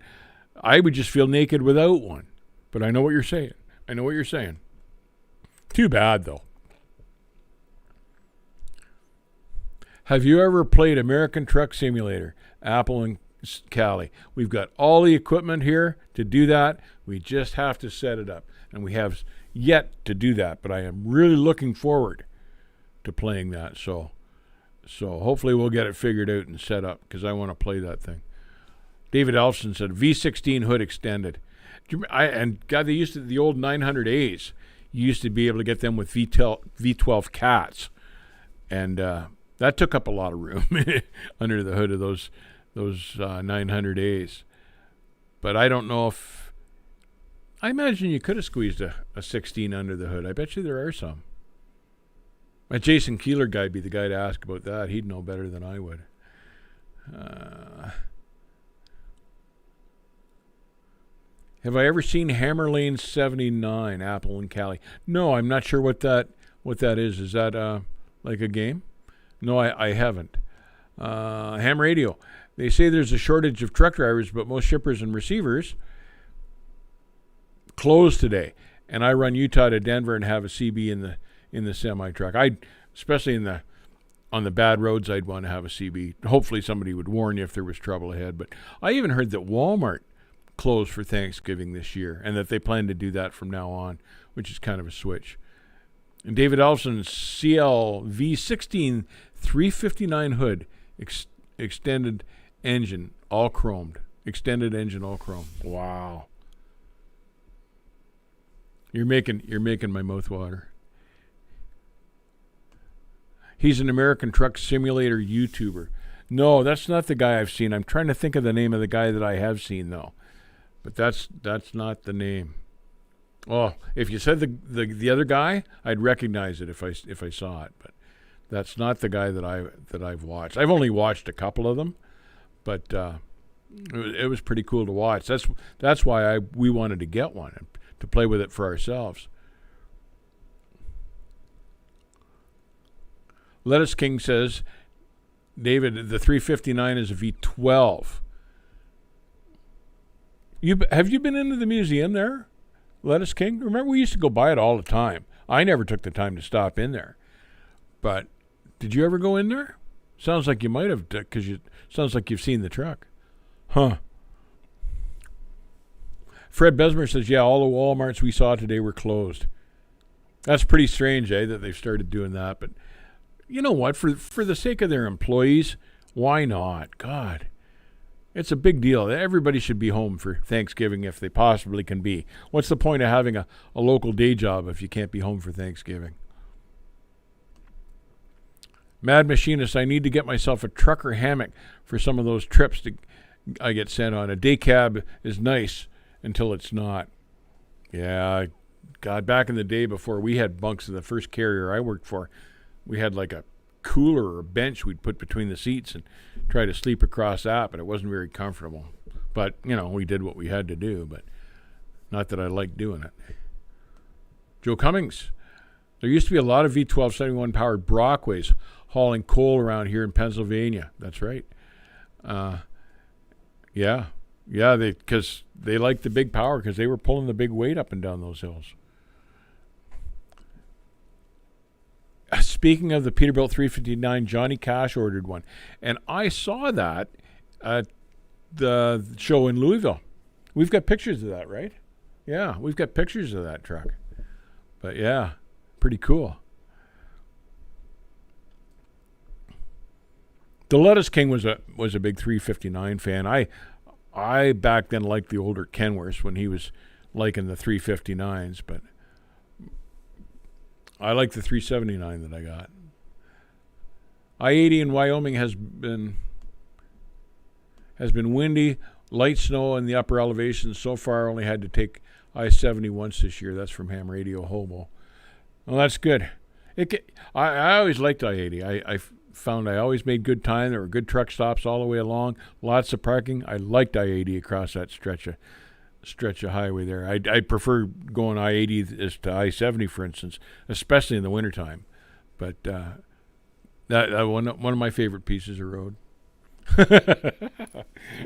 Speaker 1: I would just feel naked without one. But I know what you're saying. Too bad, though. Have you ever played American Truck Simulator? Apple and Cali. We've got all the equipment here to do that. We just have to set it up. And we have yet to do that. But I am really looking forward to playing that. So hopefully we'll get it figured out and set up because I want to play that thing. David Elfson said V16 hood extended. They used to, the old 900As, you used to be able to get them with V12 cats. And that took up a lot of room under the hood of those 900As. But I don't know if... I imagine you could have squeezed a 16 under the hood. I bet you there are some. My Jason Keeler guy would be the guy to ask about that. He'd know better than I would. Have I ever seen Hammer Lane 79, Apple and Cali? No, I'm not sure what that is. Is that like a game? No, I haven't. Ham Radio. They say there's a shortage of truck drivers, but most shippers and receivers closed today. And I run Utah to Denver and have a CB in the semi truck. Especially on the bad roads, I'd want to have a CB. Hopefully somebody would warn you if there was trouble ahead. But I even heard that Walmart closed for Thanksgiving this year and that they plan to do that from now on, which is kind of a switch. And David Elfson's CLV16 359 hood, extended engine, all chromed. Extended engine, all chrome. Wow. You're making my mouth water. He's an American Truck Simulator YouTuber. No, that's not the guy I've seen. I'm trying to think of the name of the guy that I have seen, though. But that's not the name. Oh, if you said the other guy, I'd recognize it if I saw it. But that's not the guy that I've watched. I've only watched a couple of them, but it was pretty cool to watch. That's why we wanted to get one and to play with it for ourselves. Lettuce King says, David, the 359 is a V12. Have you been into the museum there, Lettuce King? Remember, we used to go by it all the time. I never took the time to stop in there. But did you ever go in there? Sounds like you might have, because sounds like you've seen the truck. Huh. Fred Besmer says, yeah, all the Walmarts we saw today were closed. That's pretty strange, that they've started doing that. But you know what? For the sake of their employees, why not? God, it's a big deal. Everybody should be home for Thanksgiving if they possibly can be. What's the point of having a local day job if you can't be home for Thanksgiving? Mad Machinist, I need to get myself a trucker hammock for some of those trips I get sent on. A day cab is nice until it's not. Yeah, God, back in the day before we had bunks in the first carrier I worked for, we had like a cooler or a bench we'd put between the seats and try to sleep across that, but it wasn't very comfortable. But, we did what we had to do, but not that I liked doing it. Joe Cummings, there used to be a lot of V12 71 powered Brockways hauling coal around here in Pennsylvania. That's right. Yeah, because they liked the big power because they were pulling the big weight up and down those hills. Speaking of the Peterbilt 359, Johnny Cash ordered one. And I saw that at the show in Louisville. We've got pictures of that, right? Yeah, we've got pictures of that truck. But yeah, pretty cool. The Lettuce King was a big 359 fan. I back then liked the older Kenworths when he was liking the 359s, but I like the 379 that I got. I-80 in Wyoming has been windy, light snow in the upper elevations. So far, only had to take I-70 once this year. That's from Ham Radio Hobo. Well, that's good. I always liked I-80. I found I always made good time. There were good truck stops all the way along. Lots of parking. I liked I-80 across that stretch stretch of highway there. I'd prefer going I-80 as to I-70, for instance, especially in the wintertime. But that one of my favorite pieces of road.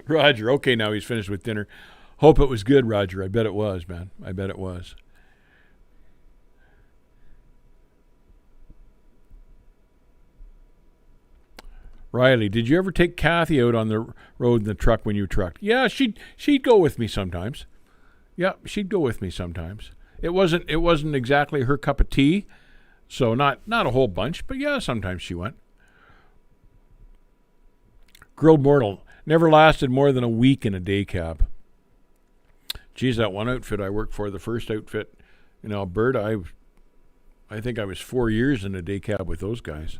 Speaker 1: Roger, okay, now he's finished with dinner. Hope it was good, Roger. I bet it was, man. I bet it was. Riley, did you ever take Kathy out on the road in the truck when you trucked? Yeah, she'd go with me sometimes. Yeah, she'd go with me sometimes. It wasn't exactly her cup of tea, so not a whole bunch, but yeah, sometimes she went. Grilled Mortal never lasted more than a week in a day cab. Geez, that one outfit I worked for, the first outfit in Alberta, I think I was 4 years in a day cab with those guys.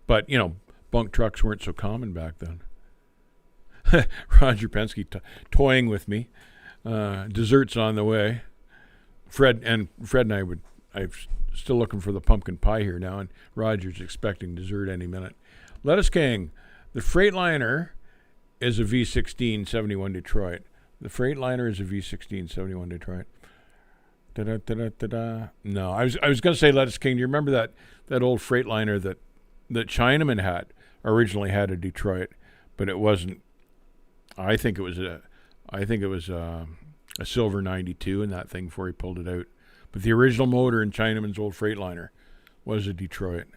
Speaker 1: But, bunk trucks weren't so common back then. Roger Penske toying with me. Dessert's on the way. Fred and I'm still looking for the pumpkin pie here now, and Roger's expecting dessert any minute. Lettuce King, the Freightliner is a V16 71 Detroit. The Freightliner is a V16 71 Detroit. Da-da-da-da-da-da. No, I was going to say Lettuce King. Do you remember that old Freightliner that Chinaman originally had a Detroit, but it wasn't. I think it was a silver 92 in that thing before he pulled it out. But the original motor in Chinaman's old Freightliner was a Detroit.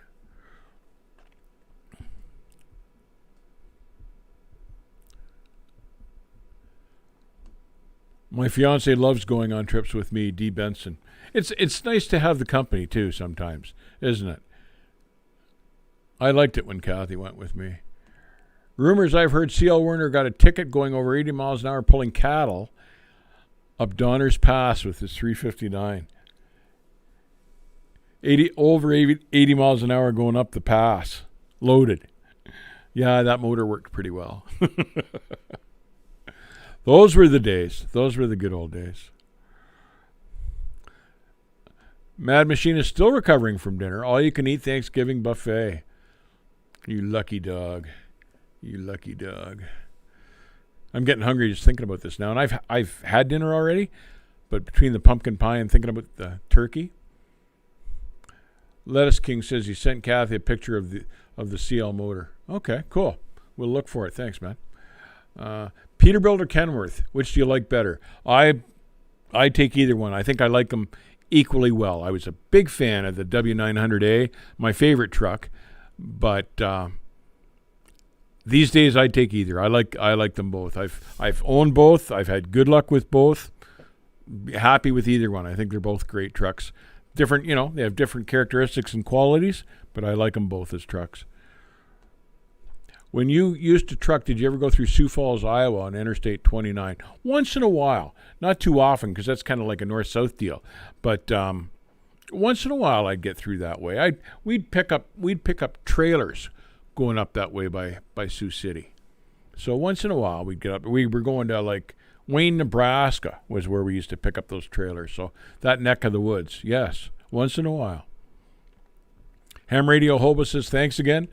Speaker 1: My fiance loves going on trips with me, D. Benson. It's nice to have the company too sometimes, isn't it? I liked it when Kathy went with me. Rumors I've heard C.L. Werner got a ticket going over 80 miles an hour pulling cattle up Donner's Pass with his 359. Over 80 miles an hour going up the pass. Loaded. Yeah, that motor worked pretty well. Those were the days. Those were the good old days. Mad Machine is still recovering from dinner. All you can eat Thanksgiving buffet. You lucky dog. You lucky dog. I'm getting hungry just thinking about this now. And I've had dinner already, but between the pumpkin pie and thinking about the turkey. Lettuce King says he sent Kathy a picture of the CL motor. Okay, cool. We'll look for it. Thanks, man. Peterbilt or Kenworth, which do you like better? I take either one. I think I like them equally well. I was a big fan of the W900A, my favorite truck, but these days I take either. I like them both. I've owned both. I've had good luck with both. Happy with either one. I think they're both great trucks. Different, they have different characteristics and qualities, but I like them both as trucks. When you used to truck, did you ever go through Sioux Falls, Iowa on Interstate 29? Once in a while. Not too often because that's kind of like a north-south deal. But once in a while I'd get through that way. We'd pick up trailers going up that way by Sioux City. So once in a while we'd get up. We were going to like Wayne, Nebraska was where we used to pick up those trailers. So that neck of the woods, yes, once in a while. Ham Radio Hobo says, thanks again.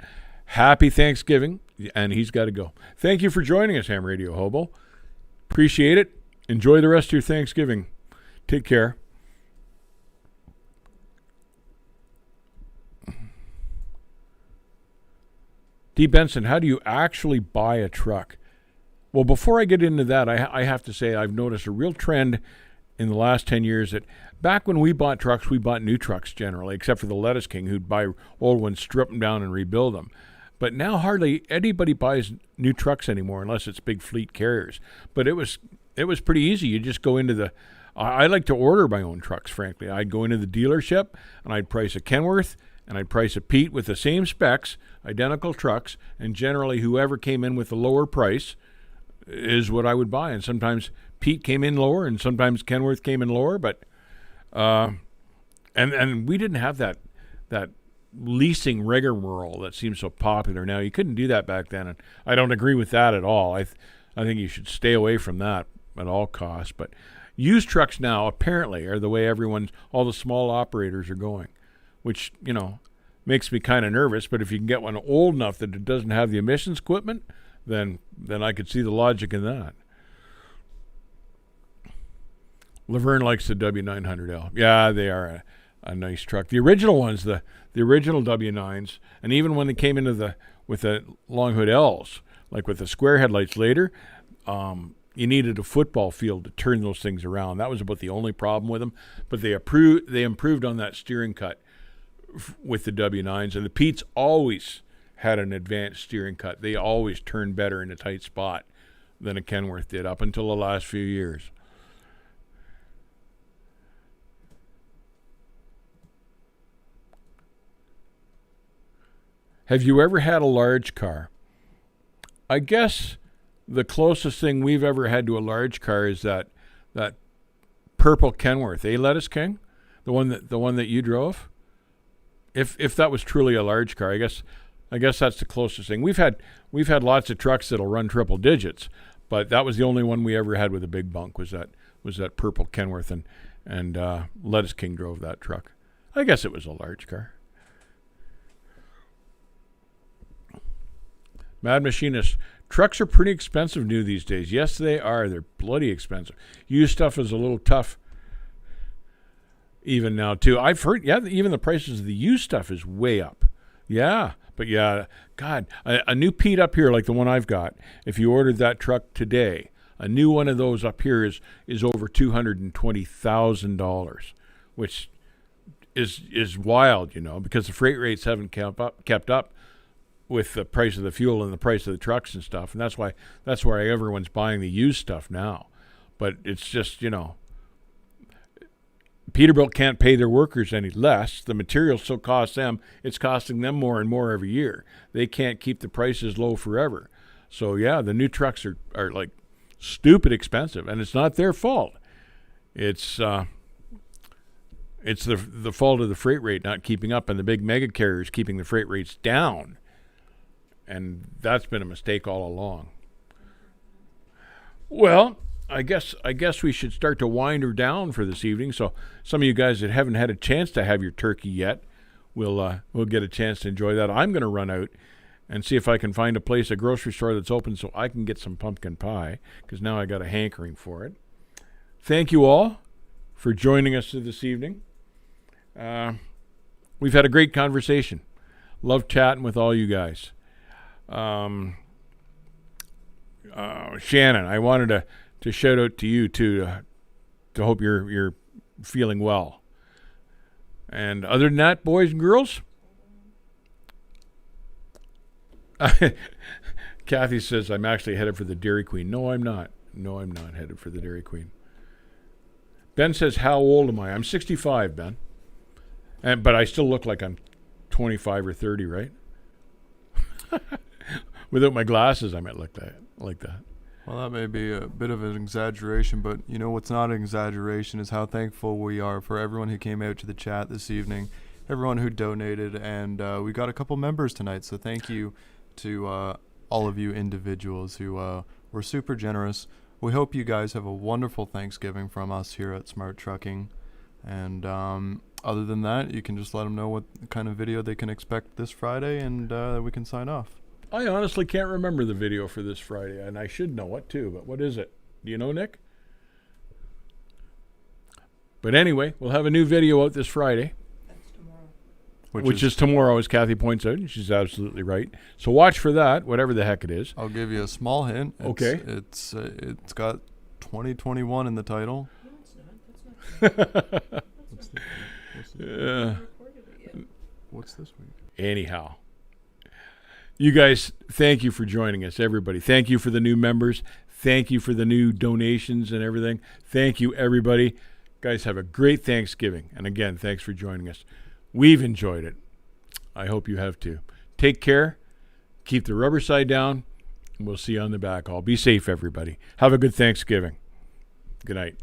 Speaker 1: Happy Thanksgiving. And he's got to go. Thank you for joining us, Ham Radio Hobo. Appreciate it. Enjoy the rest of your Thanksgiving. Take care. D. Benson, how do you actually buy a truck? Well, before I get into that, I have to say I've noticed a real trend in the last 10 years that back when we bought trucks, we bought new trucks generally, except for the Lettuce King, who'd buy old ones, strip them down, and rebuild them. But now hardly anybody buys new trucks anymore unless it's big fleet carriers. But it was pretty easy. You just go into I like to order my own trucks, frankly. I'd go into the dealership, and I'd price a Kenworth, and I'd price a Pete with the same specs, identical trucks, and generally whoever came in with the lower price is what I would buy. And sometimes Pete came in lower, and sometimes Kenworth came in lower. But and we didn't have that leasing rigmarole that seems so popular now. You couldn't do that back then, and I don't agree with that at all. I think you should stay away from that at all costs. But used trucks now apparently are the way all the small operators are going, which makes me kind of nervous. But if you can get one old enough that it doesn't have the emissions equipment, then I could see the logic in that. Laverne likes the W900L. Yeah, they are a nice truck. The original ones, the original W9s, and even when they came into with the long hood Ls, like with the square headlights later, you needed a football field to turn those things around. That was about the only problem with them. But they improved on that steering cut with the W9s, and the Pete's always had an advanced steering cut. They always turned better in a tight spot than a Kenworth did up until the last few years. Have you ever had a large car? I guess the closest thing we've ever had to a large car is that purple Kenworth, Lettuce King, the one that you drove. If that was truly a large car, I guess that's the closest thing. We've had lots of trucks that'll run triple digits, but that was the only one we ever had with a big bunk was that purple Kenworth, and Lettuce King drove that truck. I guess it was a large car. Mad Machinist, trucks are pretty expensive new these days. Yes, they are. They're bloody expensive. Used stuff is a little tough even now, too. I've heard, even the prices of the used stuff is way up. Yeah, but yeah, God, a new Pete up here like the one I've got, if you ordered that truck today, a new one of those up here is over $220,000, which is wild, because the freight rates haven't kept up with the price of the fuel and the price of the trucks and stuff, and that's why everyone's buying the used stuff now. But it's just, Peterbilt can't pay their workers any less. The material still costs them. It's costing them more and more every year. They can't keep the prices low forever. So yeah, the new trucks are like stupid expensive, and it's not their fault. It's the fault of the freight rate not keeping up, and the big mega carriers keeping the freight rates down. And that's been a mistake all along. Well, I guess we should start to wind her down for this evening. So some of you guys that haven't had a chance to have your turkey yet, we'll get a chance to enjoy that. I'm going to run out and see if I can find a grocery store that's open so I can get some pumpkin pie, because now I got a hankering for it. Thank you all for joining us this evening. We've had a great conversation. Love chatting with all you guys. Shannon, I wanted to shout out to you too, to hope you're feeling well. And other than that, boys and girls, Kathy says I'm actually headed for the Dairy Queen. No, I'm not headed for the Dairy Queen. Ben says, how old am I? I'm 65, Ben. But I still look like I'm 25 or 30, right? Without my glasses, I might look like that.
Speaker 2: Well, that may be a bit of an exaggeration, but what's not an exaggeration is how thankful we are for everyone who came out to the chat this evening, everyone who donated, and we got a couple members tonight, so thank you to all of you individuals who were super generous. We hope you guys have a wonderful Thanksgiving from us here at Smart Trucking, and other than that, you can just let them know what kind of video they can expect this Friday, and we can sign off.
Speaker 1: I honestly can't remember the video for this Friday, and I should know it too, but what is it? Do you know, Nick? But anyway, we'll have a new video out this Friday.
Speaker 3: That's tomorrow.
Speaker 1: Which is tomorrow, as Kathy points out, and she's absolutely right. So watch for that, whatever the heck it is.
Speaker 2: I'll give you a small hint.
Speaker 1: Okay.
Speaker 2: It's got 2021 in the title.
Speaker 3: No, it's not. That's not.
Speaker 2: What's this week?
Speaker 1: Anyhow. You guys, thank you for joining us, everybody. Thank you for the new members. Thank you for the new donations and everything. Thank you, everybody. Guys, have a great Thanksgiving. And again, thanks for joining us. We've enjoyed it. I hope you have too. Take care. Keep the rubber side down. And we'll see you on the back haul. Be safe, everybody. Have a good Thanksgiving. Good night.